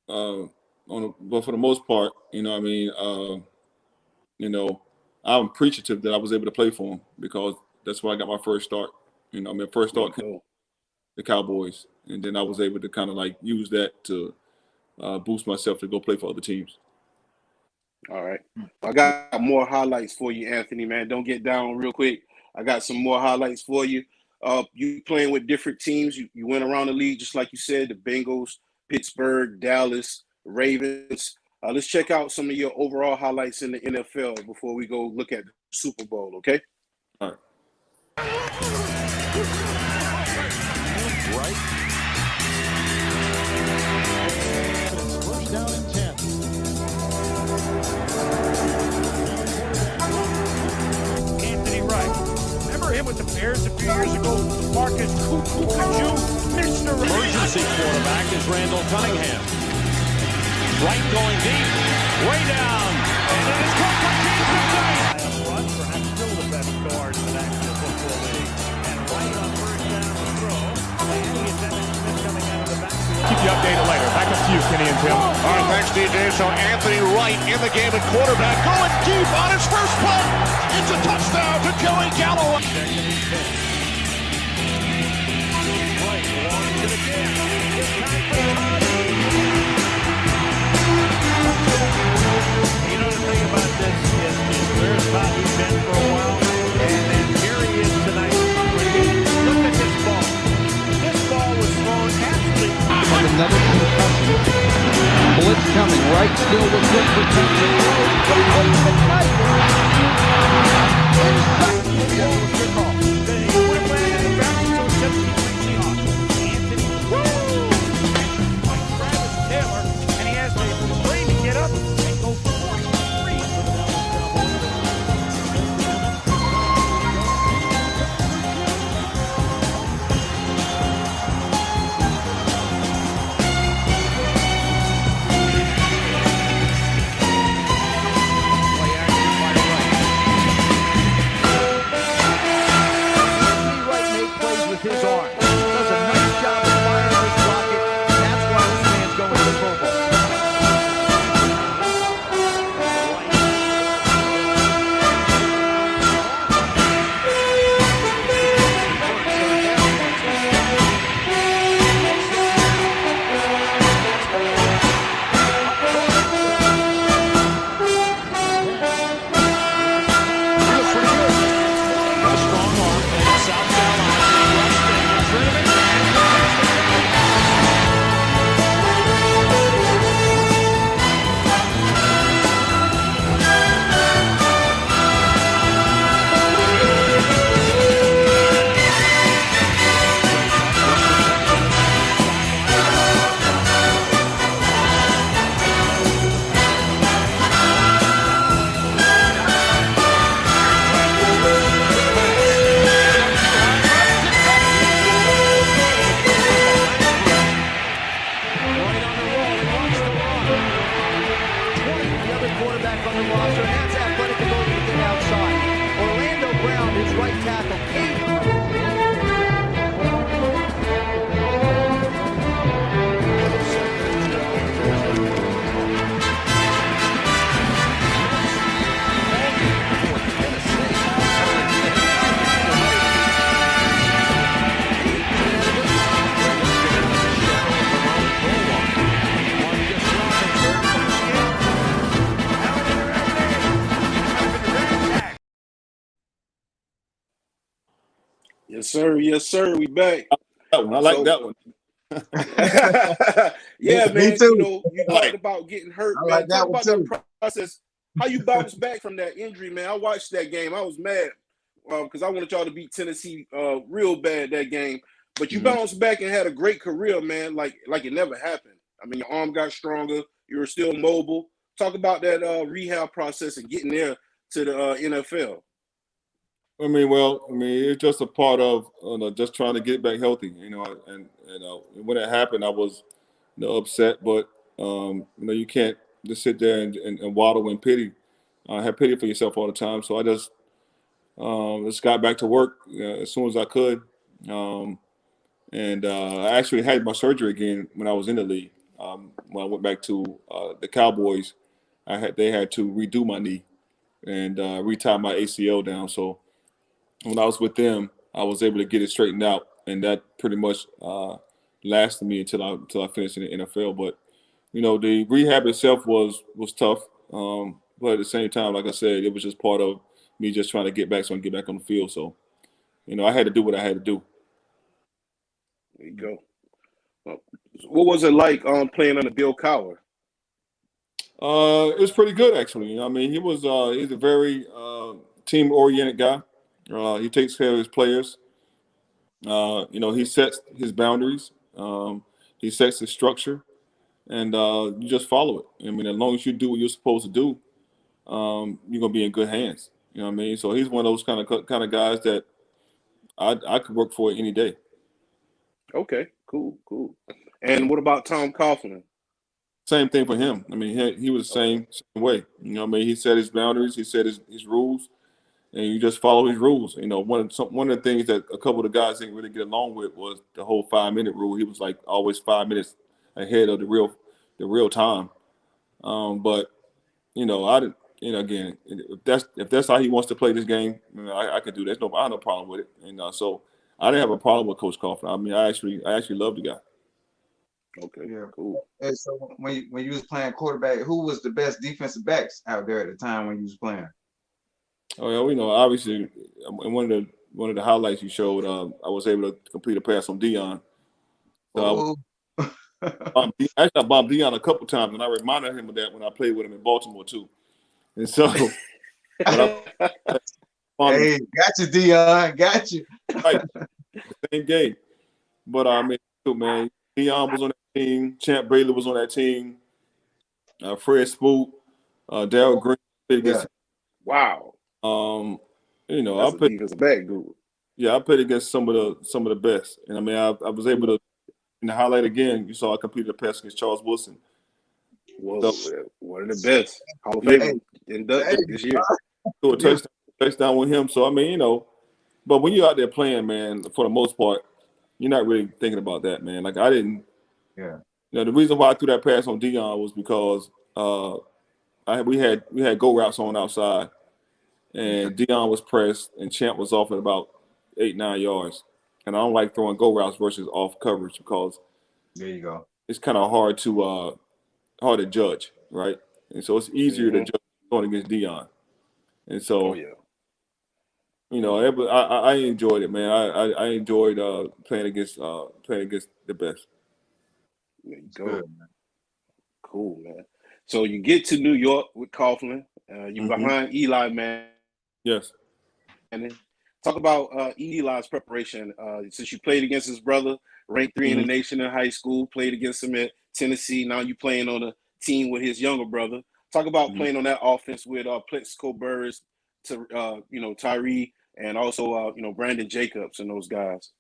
the most part, you know, I mean, you know, I'm appreciative that I was able to play for him because that's where I got my first start. You know, I mean, first start came the Cowboys, and then I was able to kind of like use that to boost myself to go play for other teams. All right. I got more highlights for you, Anthony, man. Don't get down real quick. I got some more highlights for you. You playing with different teams. You went around the league, just like you said, the Bengals, Pittsburgh, Dallas, Ravens. Let's check out some of your overall highlights in the NFL before we go look at the Super Bowl, okay? All right. Wright. It's first down and 10. Anthony Wright. Remember him with the Bears a few years ago? Marcus Cuckoo, Mr. Emergency quarterback is Randall Cunningham. Wright going deep, way down, and it is caught by James McKnight. Run, perhaps still the best guard in the National Football League. And Wright on first down to throw. And he is Dennis Smith coming out of the backfield. Keep you updated later. Back up to you, Kenny and Tim. All right, thanks, DJ. So Anthony Wright in the game at quarterback, going deep on his first play. It's a touchdown to Joey Galloway. Wright belongs to the jam. It's time for the You know the thing about this is there's Bobby's been for a while, and then here he is tonight. Look at this ball. This ball was thrown absolutely. Another concussion. Blitz coming. Right still with good protection. Travis Taylor, and he has the brain to get up and go 43 for the Wright made plays with his arm. Does a nice job of firing this rocket. That's why this man's going to the Pro Bowl. A strong arm in South Carolina. Right on the roll, he wants to run. 20, the other quarterback on the roster, and that's athletic ability to get outside. Orlando Brown, his right tackle, Yes, sir. Yes, sir. We back. That one, I like that one. Yeah, Me man. too. You know, you Like- talked about getting hurt, I man. like that Talk one about too. the process. How you bounced back from that injury, man. I watched that game. I was mad because I wanted y'all to beat Tennessee real bad that game. But you bounced back and had a great career, man, like it never happened. I mean, your arm got stronger. You were still mobile. Talk about that rehab process and getting there to the NFL. It's just a part of just trying to get back healthy, and when it happened, I was upset, but you can't just sit there and waddle in pity. Have pity for yourself all the time. So I just got back to work as soon as I could, and I actually had my surgery again when I was in the league. When I went back to the Cowboys, they had to redo my knee and retie my ACL down. So when I was with them, I was able to get it straightened out, and that pretty much lasted me until I finished in the NFL. But the rehab itself was tough, but at the same time, like I said, it was just part of me just trying to get back so I can get back on the field. So I had to do what I had to do. There you go. What was it like playing under Bill Cowher? It was pretty good, actually. He's a very team-oriented guy. He takes care of his players. He sets his boundaries. He sets his structure, and you just follow it. As long as you do what you're supposed to do, you're gonna be in good hands. You know what I mean? So he's one of those kind of guys that I could work for any day. Okay, cool. And what about Tom Coughlin? Same thing for him. He was the same way. He set his boundaries. He set his rules. And you just follow his rules. One of the things that a couple of the guys didn't really get along with was the whole 5-minute rule. He was like always 5 minutes ahead of the real time. But I didn't. Again, if that's how he wants to play this game, I could do that. I have no problem with it. And so I didn't have a problem with Coach Coughlin. I actually love the guy. Okay, yeah, cool. And so when you was playing quarterback, who was the best defensive backs out there at the time when you was playing? Oh yeah, obviously, one of the highlights you showed, I was able to complete a pass on Dion. So I bombed Dion a couple times, and I reminded him of that when I played with him in Baltimore too. And so, hey, got you, Dion, got you. Right, same game. But man, Dion was on that team. Champ Bailey was on that team. Fred Smoot, Darryl Green. Yeah. Wow. I played defensive back group. Yeah, I played against some of the best, and I was able to. In the highlight again, you saw I completed a pass against Charles Wilson. Was one of the best Hall of Fame inducted this year. So a touchdown with him. So but when you're out there playing, man, for the most part, you're not really thinking about that, man. Like I didn't. Yeah. The reason why I threw that pass on Dion was because we had go routes on outside. And Dion was pressed, and Champ was off at about 8-9 yards. And I don't like throwing go routes versus off coverage because there you go. It's kind of hard to judge, right? And so it's easier to judge going against Dion. And so, I enjoyed it, man. I enjoyed playing against the best. There you go. Good, man. Cool, man. So you get to New York with Coughlin. You're behind Eli, man. Yes. And then talk about Eli's preparation. Since you played against his brother, ranked 3 in the nation in high school, played against him at Tennessee. Now you playing on a team with his younger brother. Talk about playing on that offense with Plexico Burris, Tyree, and also Brandon Jacobs and those guys.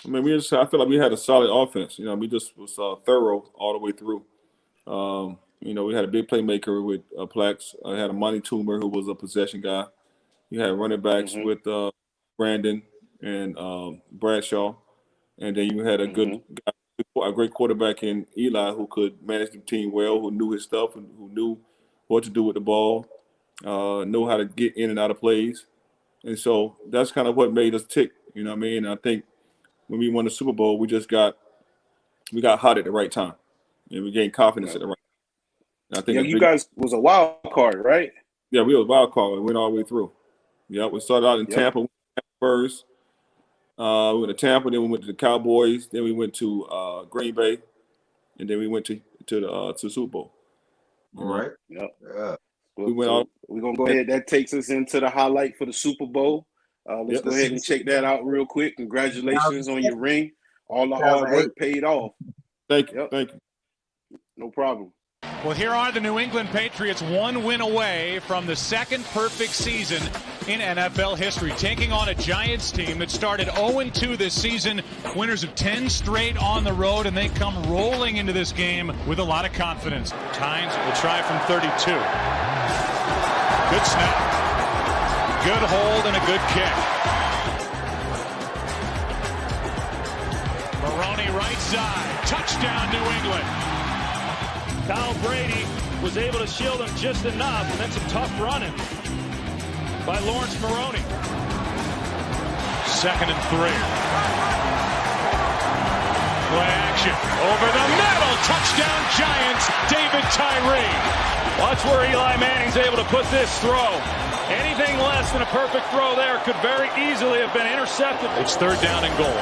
I feel like we had a solid offense. We just was thorough all the way through. We had a big playmaker with Plex. I had a Monty Toomer who was a possession guy. You had running backs with Brandon and Bradshaw, and then you had a great quarterback in Eli who could manage the team well, who knew his stuff, and who knew what to do with the ball, know how to get in and out of plays, and so that's kind of what made us tick. You know what I mean? And I think when we won the Super Bowl, we got hot at the right time, and we gained confidence at the right time. I think you guys was a wild card, right? Yeah, we were a wild card. We went all the way through. Yeah, we started out in Tampa first. We went to Tampa, then we went to the Cowboys, then we went to Green Bay, and then we went to the Super Bowl. All right. Yep. Yeah. We're gonna go ahead. That takes us into the highlight for the Super Bowl. Let's go ahead and check that out real quick. Congratulations on your ring. All the hard work paid off. Thank you. Thank you. No problem. Well, here are the New England Patriots, one win away from the second perfect season in NFL history, taking on a Giants team that started 0-2 this season, winners of 10 straight on the road, and they come rolling into this game with a lot of confidence. Tynes will try from 32. Good snap. Good hold and a good kick. Maroney right side. Touchdown, New England. Kyle Brady was able to shield him just enough, and then some tough running by Lawrence Maroney. 2nd and 3. Play action. Over the middle. Touchdown Giants. David Tyree. Watch where Eli Manning's able to put this throw. Anything less than a perfect throw there could very easily have been intercepted. It's 3rd down and goal.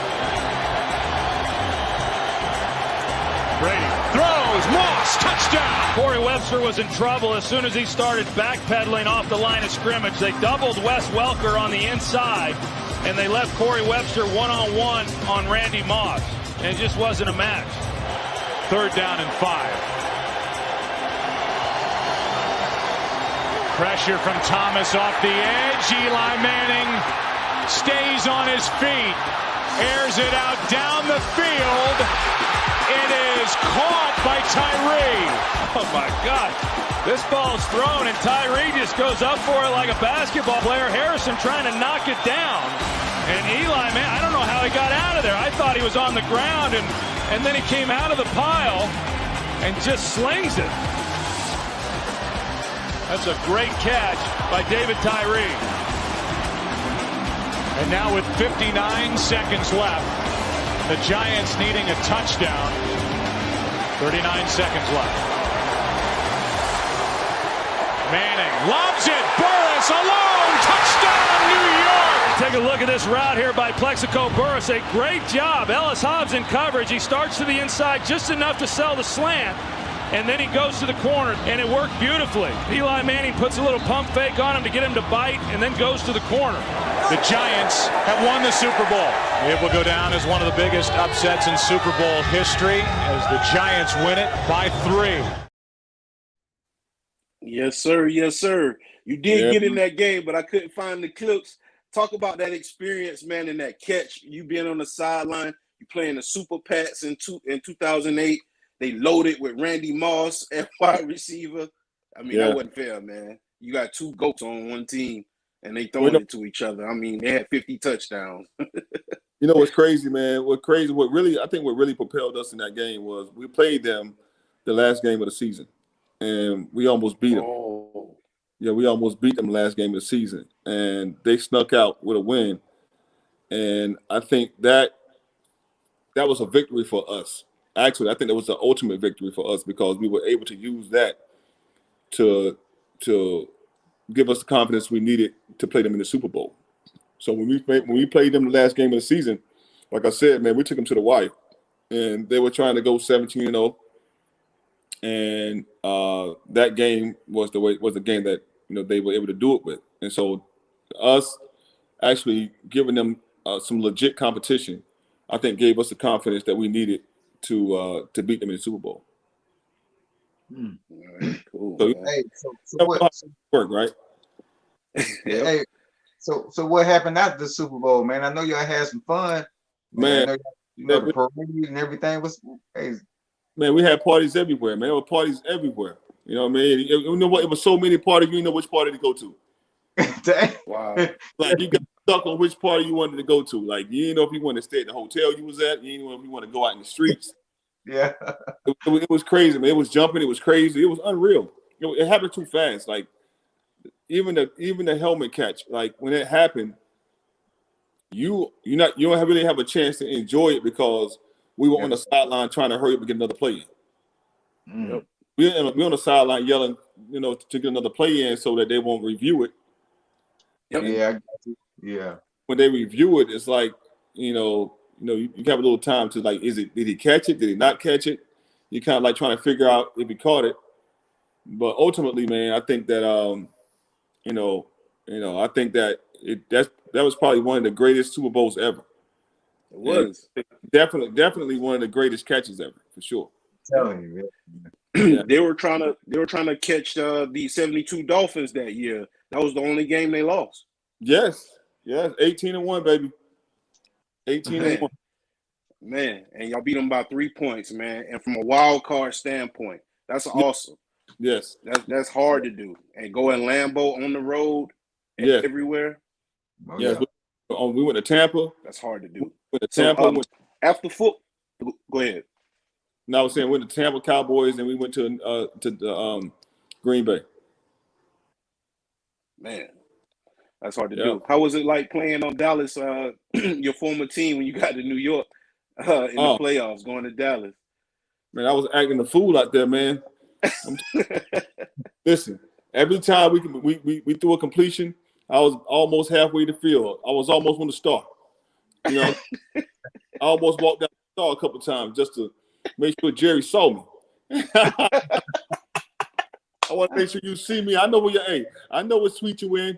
Brady throws. Moss. Touchdown. Corey Webster was in trouble as soon as he started backpedaling off the line of scrimmage. They doubled Wes Welker on the inside, and they left Corey Webster one-on-one on Randy Moss. And it just wasn't a match. 3rd down and 5. Pressure from Thomas off the edge. Eli Manning stays on his feet. Airs it out down the field. It is caught by Tyree. Oh, my God. This ball's thrown, and Tyree just goes up for it like a basketball player. Harrison trying to knock it down. And Eli, man, I don't know how he got out of there. I thought he was on the ground, and then he came out of the pile and just slings it. That's a great catch by David Tyree. And now with 59 seconds left, the Giants needing a touchdown. 39 seconds left. Manning lobs it. Burris alone. Touchdown, New York. Take a look at this route here by Plexico Burris. A great job. Ellis Hobbs in coverage. He starts to the inside just enough to sell the slant. And then he goes to the corner, and it worked beautifully. Eli Manning puts a little pump fake on him to get him to bite, and then goes to the corner. The Giants have won the Super Bowl. It will go down as one of the biggest upsets in Super Bowl history as the Giants win it by 3. Yes, sir. Yes, sir. You did get in that game, but I couldn't find the clips. Talk about that experience, man, and that catch. You being on the sideline, you playing the Super Pats in 2008. They loaded with Randy Moss at wide receiver. I mean, that wasn't fair, man. You got 2 GOATs on one team, and they throwing it to each other. I mean, they had 50 touchdowns. You know what's crazy, man? What really propelled us in that game was we played them the last game of the season, and we almost beat them. Oh. Yeah, we almost beat them the last game of the season, and they snuck out with a win. And I think that was a victory for us. Actually, I think that was the ultimate victory for us because we were able to use that to give us the confidence we needed to play them in the Super Bowl. So when we played them the last game of the season, like I said, man, we took them to the wire, and they were trying to go 17-0, and that game was the game that they were able to do it with. And so us actually giving them some legit competition, I think, gave us the confidence that we needed to beat them in the Super Bowl. All right, cool. So what work, right? Hey, so what happened after the Super Bowl, man? I know y'all had some fun, man. The parade and everything was crazy. Man, we had parties everywhere, man. There were parties everywhere. You know what I mean? You know what? It was so many parties. You know which party to go to. Wow. Like you got stuck on which party you wanted to go to. Like you didn't know if you wanted to stay at the hotel you was at. You didn't know if you want to go out in the streets. Yeah. It was crazy, man. It was jumping. It was crazy. It was unreal. It happened too fast. Like even the helmet catch. Like when it happened, you don't really have a chance to enjoy it because we were on the sideline trying to hurry up and get another play in. Yep. We're on the sideline yelling, to get another play in so that they won't review it. Yep. Yeah, I got you. Yeah. When they review it, it's like, you have a little time to like, did he catch it? Did he not catch it? You kind of like trying to figure out if he caught it. But ultimately, man, I think that I think that that was probably one of the greatest Super Bowls ever. It was definitely one of the greatest catches ever, for sure. I'm telling you, yeah. They were trying to catch the 72 Dolphins that year. That was the only game they lost. Yes, 18-1, baby. 18-1. Man, and y'all beat them by 3 points, man. And from a wild card standpoint, that's awesome. Yes, that's hard to do. And go in Lambeau on the road, everywhere. Oh, yes, we went to Tampa. That's hard to do. Went to Tampa. After football, go ahead. No, I was saying we went to Tampa Cowboys, and we went to Green Bay. Man, that's hard to do. How was it like playing on Dallas, your former team, when you got to New York in the playoffs, going to Dallas? Man, I was acting the fool out there, man. Listen, every time we threw a completion, I was almost halfway to the field. I was almost on the start. You know, I almost walked down the star a couple times just to make sure Jerry saw me. I want to make sure you see me. I know where you're at. I know what suite you're in.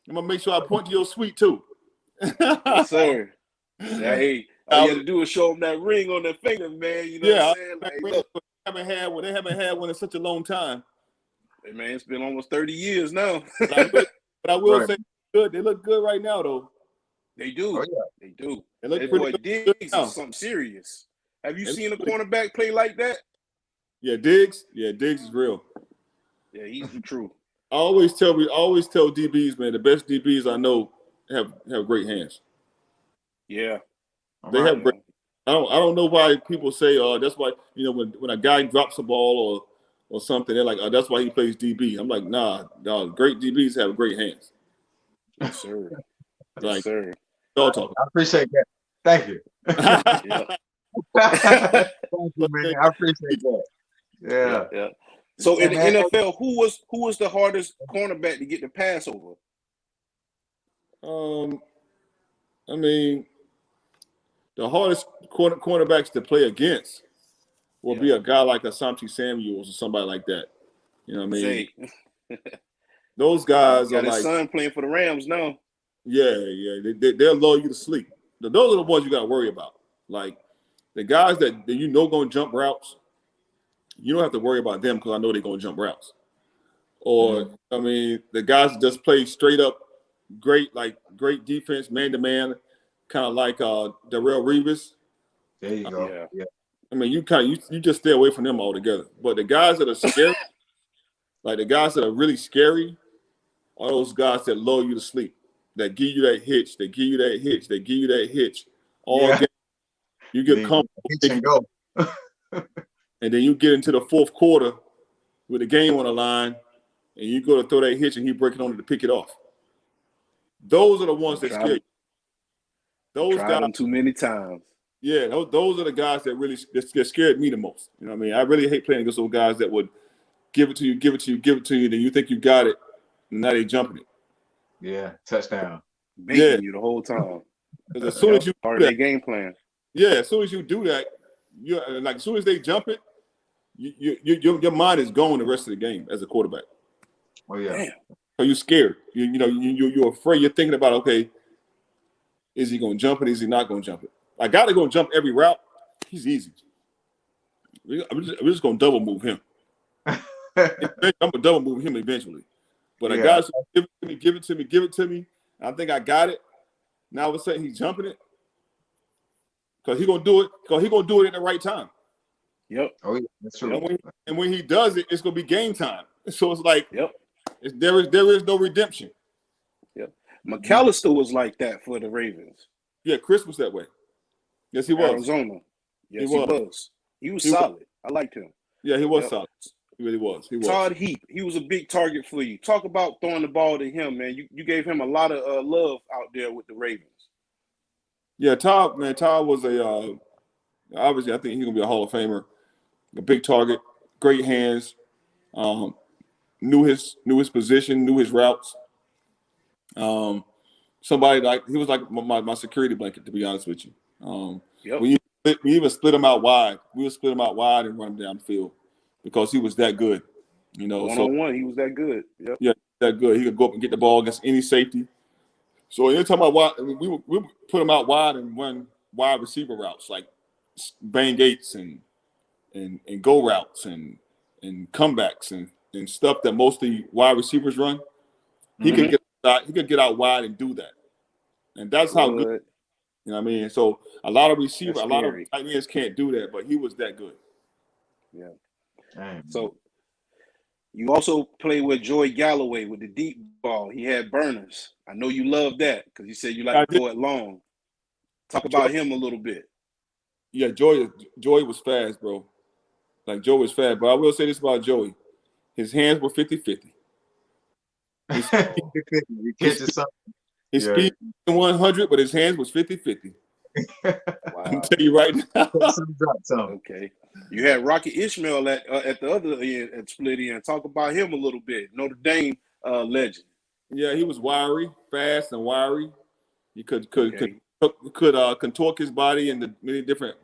I'm gonna make sure I point to your suite too. Yes, sir. Yeah, hey, all you had to do is show them that ring on their finger, man. You know what I'm saying? Like, look. They haven't had one in such a long time. Hey, man, it's been almost 30 years now. But I will say good. They look good right now, though. They do. Oh, yeah. They do. They look that pretty boy good Diggs now. is something serious. Have you seen a cornerback play like that? Yeah, Diggs. Yeah, Diggs is real. Yeah, he's the truth. I always tell DBs, man, the best DBs I know have great hands. Yeah, they have great. I don't know why people say, that's why, you know, when a guy drops a ball or something, they're like, that's why he plays DB. I'm like, nah, great DBs have great hands. Yes, sir. Like, yes, sir. Y'all talking. I appreciate that. Thank you. Thank you, man. I appreciate that. Yeah. So in the NFL, who was the hardest cornerback to get the pass over? I mean, the hardest cornerbacks to play against will be a guy like Asante Samuels or somebody like that. You know what I mean? Those guys are like his son playing for the Rams now. Yeah. They'll lull you to sleep. Those are the ones you got to worry about. Like the guys that you know going to jump routes, you don't have to worry about them because I know they're going to jump routes. Or, I mean, the guys that just play straight up great defense, man-to-man, kind of like Darrelle Revis. There you go. Yeah. I mean, you just stay away from them altogether. But the guys that are scary, like the guys that are really scary, are those guys that lull you to sleep, that give you that hitch, all game. You get comfortable and go. And then you get into the fourth quarter with the game on the line, and you go to throw that hitch, and he break it on to pick it off. Those are the ones that scare you. Those guys them too many times. Yeah, those are the guys that really scared me the most. You know what I mean? I really hate playing against those guys that would give it to you, then you think you got it, and now they jumping it. Yeah, touchdown. Beating you the whole time. Because as soon as you part of their game plan. Yeah, as soon as you do that, as soon as they jump it, your mind is going the rest of the game as a quarterback. Oh yeah. Damn. So you're scared. You're afraid. You're thinking about, okay, is he going to jump it? Is he not going to jump it? I got to go jump every route. He's easy. I'm just going to double move him. I'm going to double move him eventually. But a guy's give it to me. I think I got it. Now all of a sudden he's jumping it. Because he's going to do it. Because he's going to do it at the right time. Yep. Oh, yeah, that's true. And when he does it, it's going to be game time. So it's like, yep. There is no redemption. Yep. McAllister was like that for the Ravens. Yeah, Chris was that way. Yes, he was. Arizona. Yes, he was. He was solid. I liked him. Yeah, he was solid. He really was. Todd Heap, he was a big target for you. Talk about throwing the ball to him, man. You gave him a lot of love out there with the Ravens. Yeah, Todd was obviously I think he's gonna be a Hall of Famer. A big target, great hands, knew his position, knew his routes. Somebody like he was like my security blanket, to be honest with you. We even split him out wide. We would split him out wide and run him down the field because he was that good. One on one, he was that good. Yep. Yeah, that good. He could go up and get the ball against any safety, So you're talking about wide, I mean, we would put him out wide and run wide receiver routes like bang gates and go routes and comebacks and stuff that most of the wide receivers run. He could get out wide and do that, and that's how good. You know what I mean? So a lot of tight ends can't do that, but he was that good. Yeah. So you also played with Joey Galloway with the deep ball. He had burners. I know you love that because you said you like to throw it long. Talk about him a little bit. Yeah, Joey was fast, bro. Like, Joey was fast. But I will say this about Joey. His hands were 50-50. His speed was 100, but his hands was 50-50. Wow. I'll tell you right now. Okay. You had Rocky Ishmael at the other end, at split end. Talk about him a little bit. Notre Dame legend. Yeah, he was wiry, fast and wiry. He could contort his body in the many different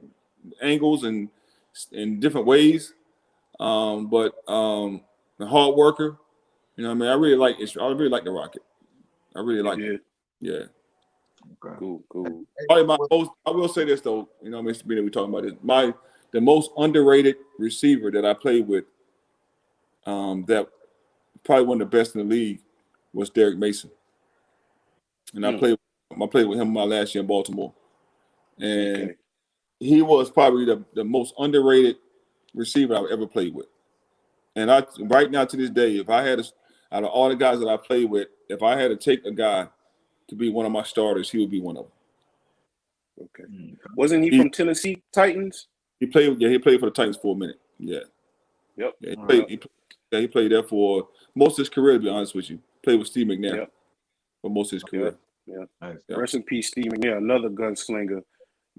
angles and in different ways. But a hard worker. You know what I mean? I really like the Rocket. I really like it. Yeah. Okay. Cool. Probably I will say this though, you know, Mr. Bennett, we're talking about this. The most underrated receiver that I played with, that probably one of the best in the league, was Derek Mason. And I played with him my last year in Baltimore. And he was probably the most underrated receiver I've ever played with. And right now to this day, if I had out of all the guys that I played with, if I had to take a guy to be one of my starters, he would be one of them. Okay. Wasn't he from Tennessee Titans? He played for the Titans for a minute. Yeah. Yep. Yeah, he played there for most of his career, to be honest with you. Played with Steve McNair for most of his career. Yeah. Nice. Rest in peace, Steve McNair, another gunslinger.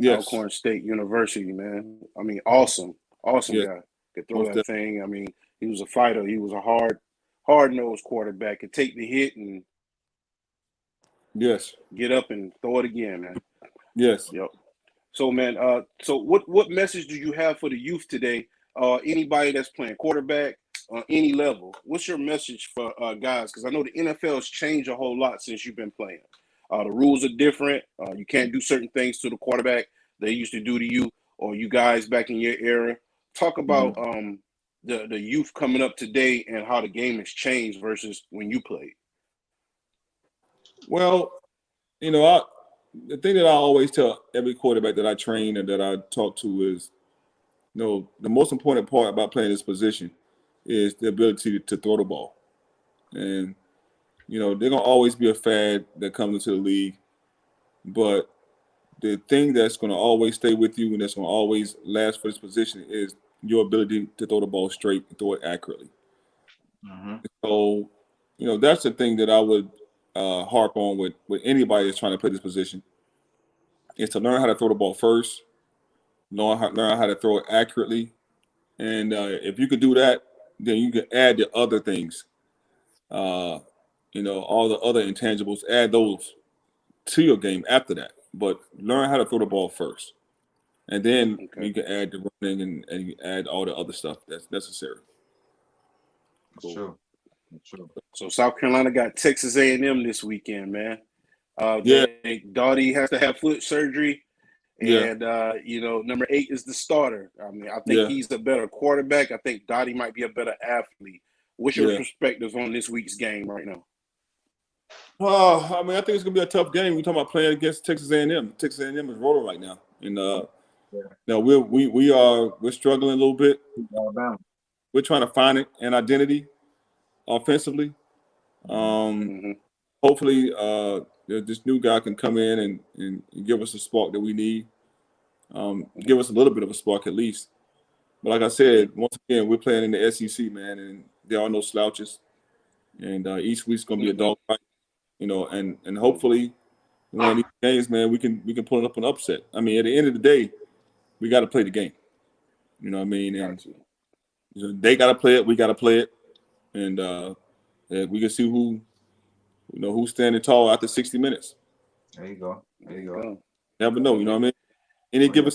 Alcorn State University, man. I mean, awesome guy. Could throw that thing. I mean, he was a fighter. He was a hard-nosed quarterback. Could take the hit and get up and throw it again, man. Yes. Yep. So, man, so what message do you have for the youth today? Anybody that's playing quarterback on any level, what's your message for guys? Because I know the NFL has changed a whole lot since you've been playing. The rules are different. You can't do certain things to the quarterback they used to do to you or you guys back in your era. Talk about the youth coming up today and how the game has changed versus when you played. Well, you know, the thing that I always tell every quarterback that I train and that I talk to is, you know, the most important part about playing this position is the ability to throw the ball. And, you know, they're going to always be a fad that comes into the league. But the thing that's going to always stay with you and that's going to always last for this position is your ability to throw the ball straight and throw it accurately. So, you know, that's the thing that I would harp on with anybody that's trying to play this position, is to learn how to throw the ball first, learn how to throw it accurately. And if you could do that, then you can add the other things, you know, all the other intangibles, add those to your game after that. But learn how to throw the ball first. And then you can add the running and you add all the other stuff that's necessary. Cool. Sure. So South Carolina got Texas A&M this weekend, man. Doughty has to have foot surgery. And, you know, number 8 is the starter. I mean, I think he's a better quarterback. I think Doughty might be a better athlete. What's your perspectives on this week's game right now? I mean, I think it's going to be a tough game. We're talking about playing against Texas A&M. Texas A&M is rolling right now. And, now we're struggling a little bit. We're trying to find an identity offensively. Hopefully this new guy can come in and give us the spark that we need. Give us a little bit of a spark at least. But like I said, once again, we're playing in the SEC, man, and there are no slouches. And each week's gonna be a dog fight, you know, and hopefully one of these games, man, we can pull it up an upset. I mean, at the end of the day, we got to play the game. You know what I mean? And they got to play it. We got to play it. And we can see who's standing tall after 60 minutes. There you go. Never know. You know what I mean? Any given.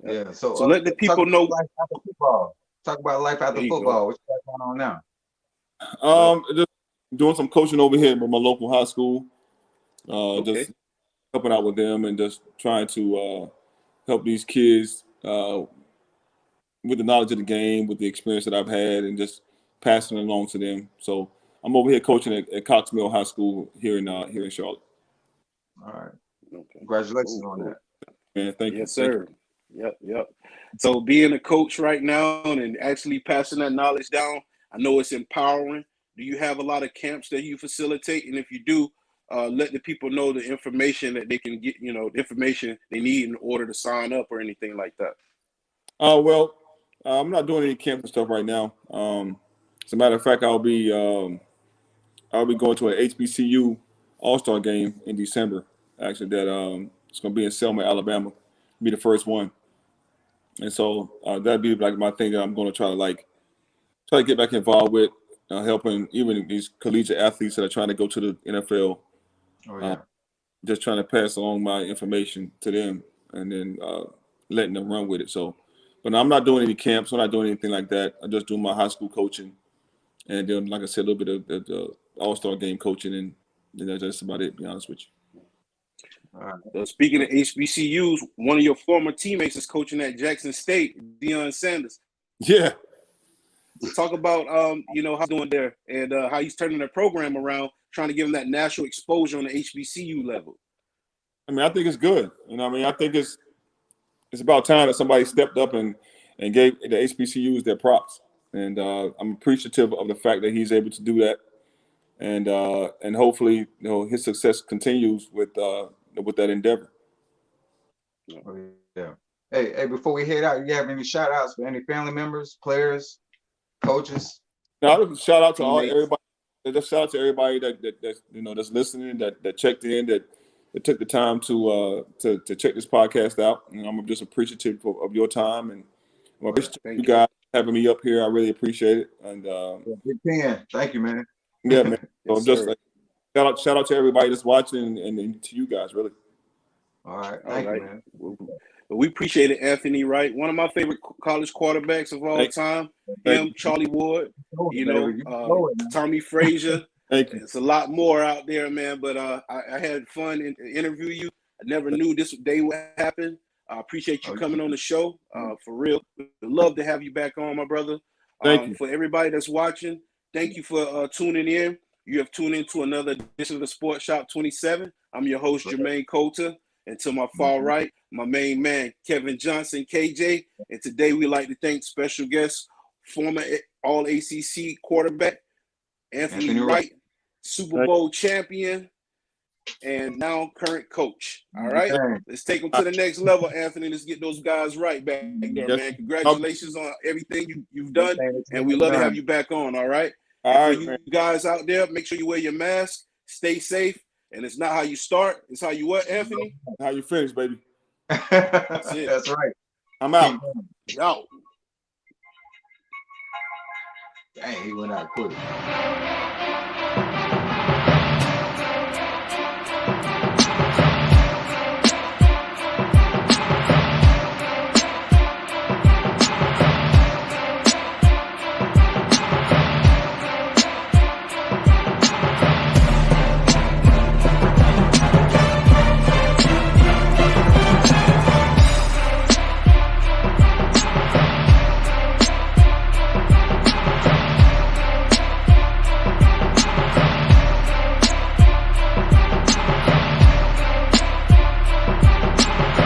Yeah. So let the people know. Life after football. Talk about life after football. What's going on now? doing some coaching over here at my local high school. Okay. Just helping out with them and just trying to help these kids with the knowledge of the game, with the experience that I've had, and just passing it along to them. So I'm over here coaching at Cox Mill High School here in Charlotte. All right. Okay. Congratulations on that. Man, thank you. Yes, sir. Yep. So being a coach right now and actually passing that knowledge down, I know it's empowering. Do you have a lot of camps that you facilitate? And if you do, let the people know the information that they can get, the information they need in order to sign up or anything like that. Well, I'm not doing any camps and stuff right now. As a matter of fact, I'll be going to an HBCU All-Star game in December. Actually, that it's going to be in Selma, Alabama. Be the first one, and so that'd be like my thing that I'm going to try to get back involved with, helping even these collegiate athletes that are trying to go to the NFL. Oh yeah. Just trying to pass along my information to them, and then letting them run with it. So, but I'm not doing any camps. I'm not doing anything like that. I just do my high school coaching, and then, like I said, a little bit of the All-Star game coaching, and that's just about it. To be honest with you. All right. So speaking of HBCUs, one of your former teammates is coaching at Jackson State, Deion Sanders. Yeah. Talk about how he's doing there and how he's turning the program around, trying to give him that national exposure on the HBCU level. I mean, I think it's good. I think it's about time that somebody stepped up and gave the HBCUs their props. And I'm appreciative of the fact that he's able to do that. And hopefully, his success continues with that endeavor. Oh, yeah. Hey, before we head out, you have any shout outs for any family members, players, coaches? No, shout out to everybody. Just shout out to everybody that's listening, that checked in, that took the time to check this podcast out. I'm just appreciative of your time, and I appreciate you guys having me up here. I really appreciate it. And Big Pen, thank you, man. Yeah, man. So Yes, shout out to everybody that's watching and to you guys, really. All right, thank you, man. We appreciate it, Anthony Wright, one of my favorite college quarterbacks of all time. Charlie Ward, Tommy Frazier. Thank you. It's a lot more out there, man. But I had fun in interview you. I never knew this day would happen. I appreciate you coming on the show. For real, we'd love to have you back on, my brother. Thank you. For everybody that's watching, thank you for tuning in. You have tuned into another edition of the Sports Shop 27. I'm your host, Jermaine Coulter. And to my far right, my main man, Kevin Johnson, KJ. And today we'd like to thank special guest, former All-ACC quarterback, Anthony Wright, Super Bowl champion, and now current coach. All right? Let's take them to the next level, Anthony. Let's get those guys right back there, man. Congratulations on everything you've done, and we love to have you back on, all right? All right, for you guys out there, make sure you wear your mask, stay safe, and it's not how you start, it's how you what, Anthony? How you finish, baby. That's it. That's right. I'm out. Yo. Dang, he went out quick.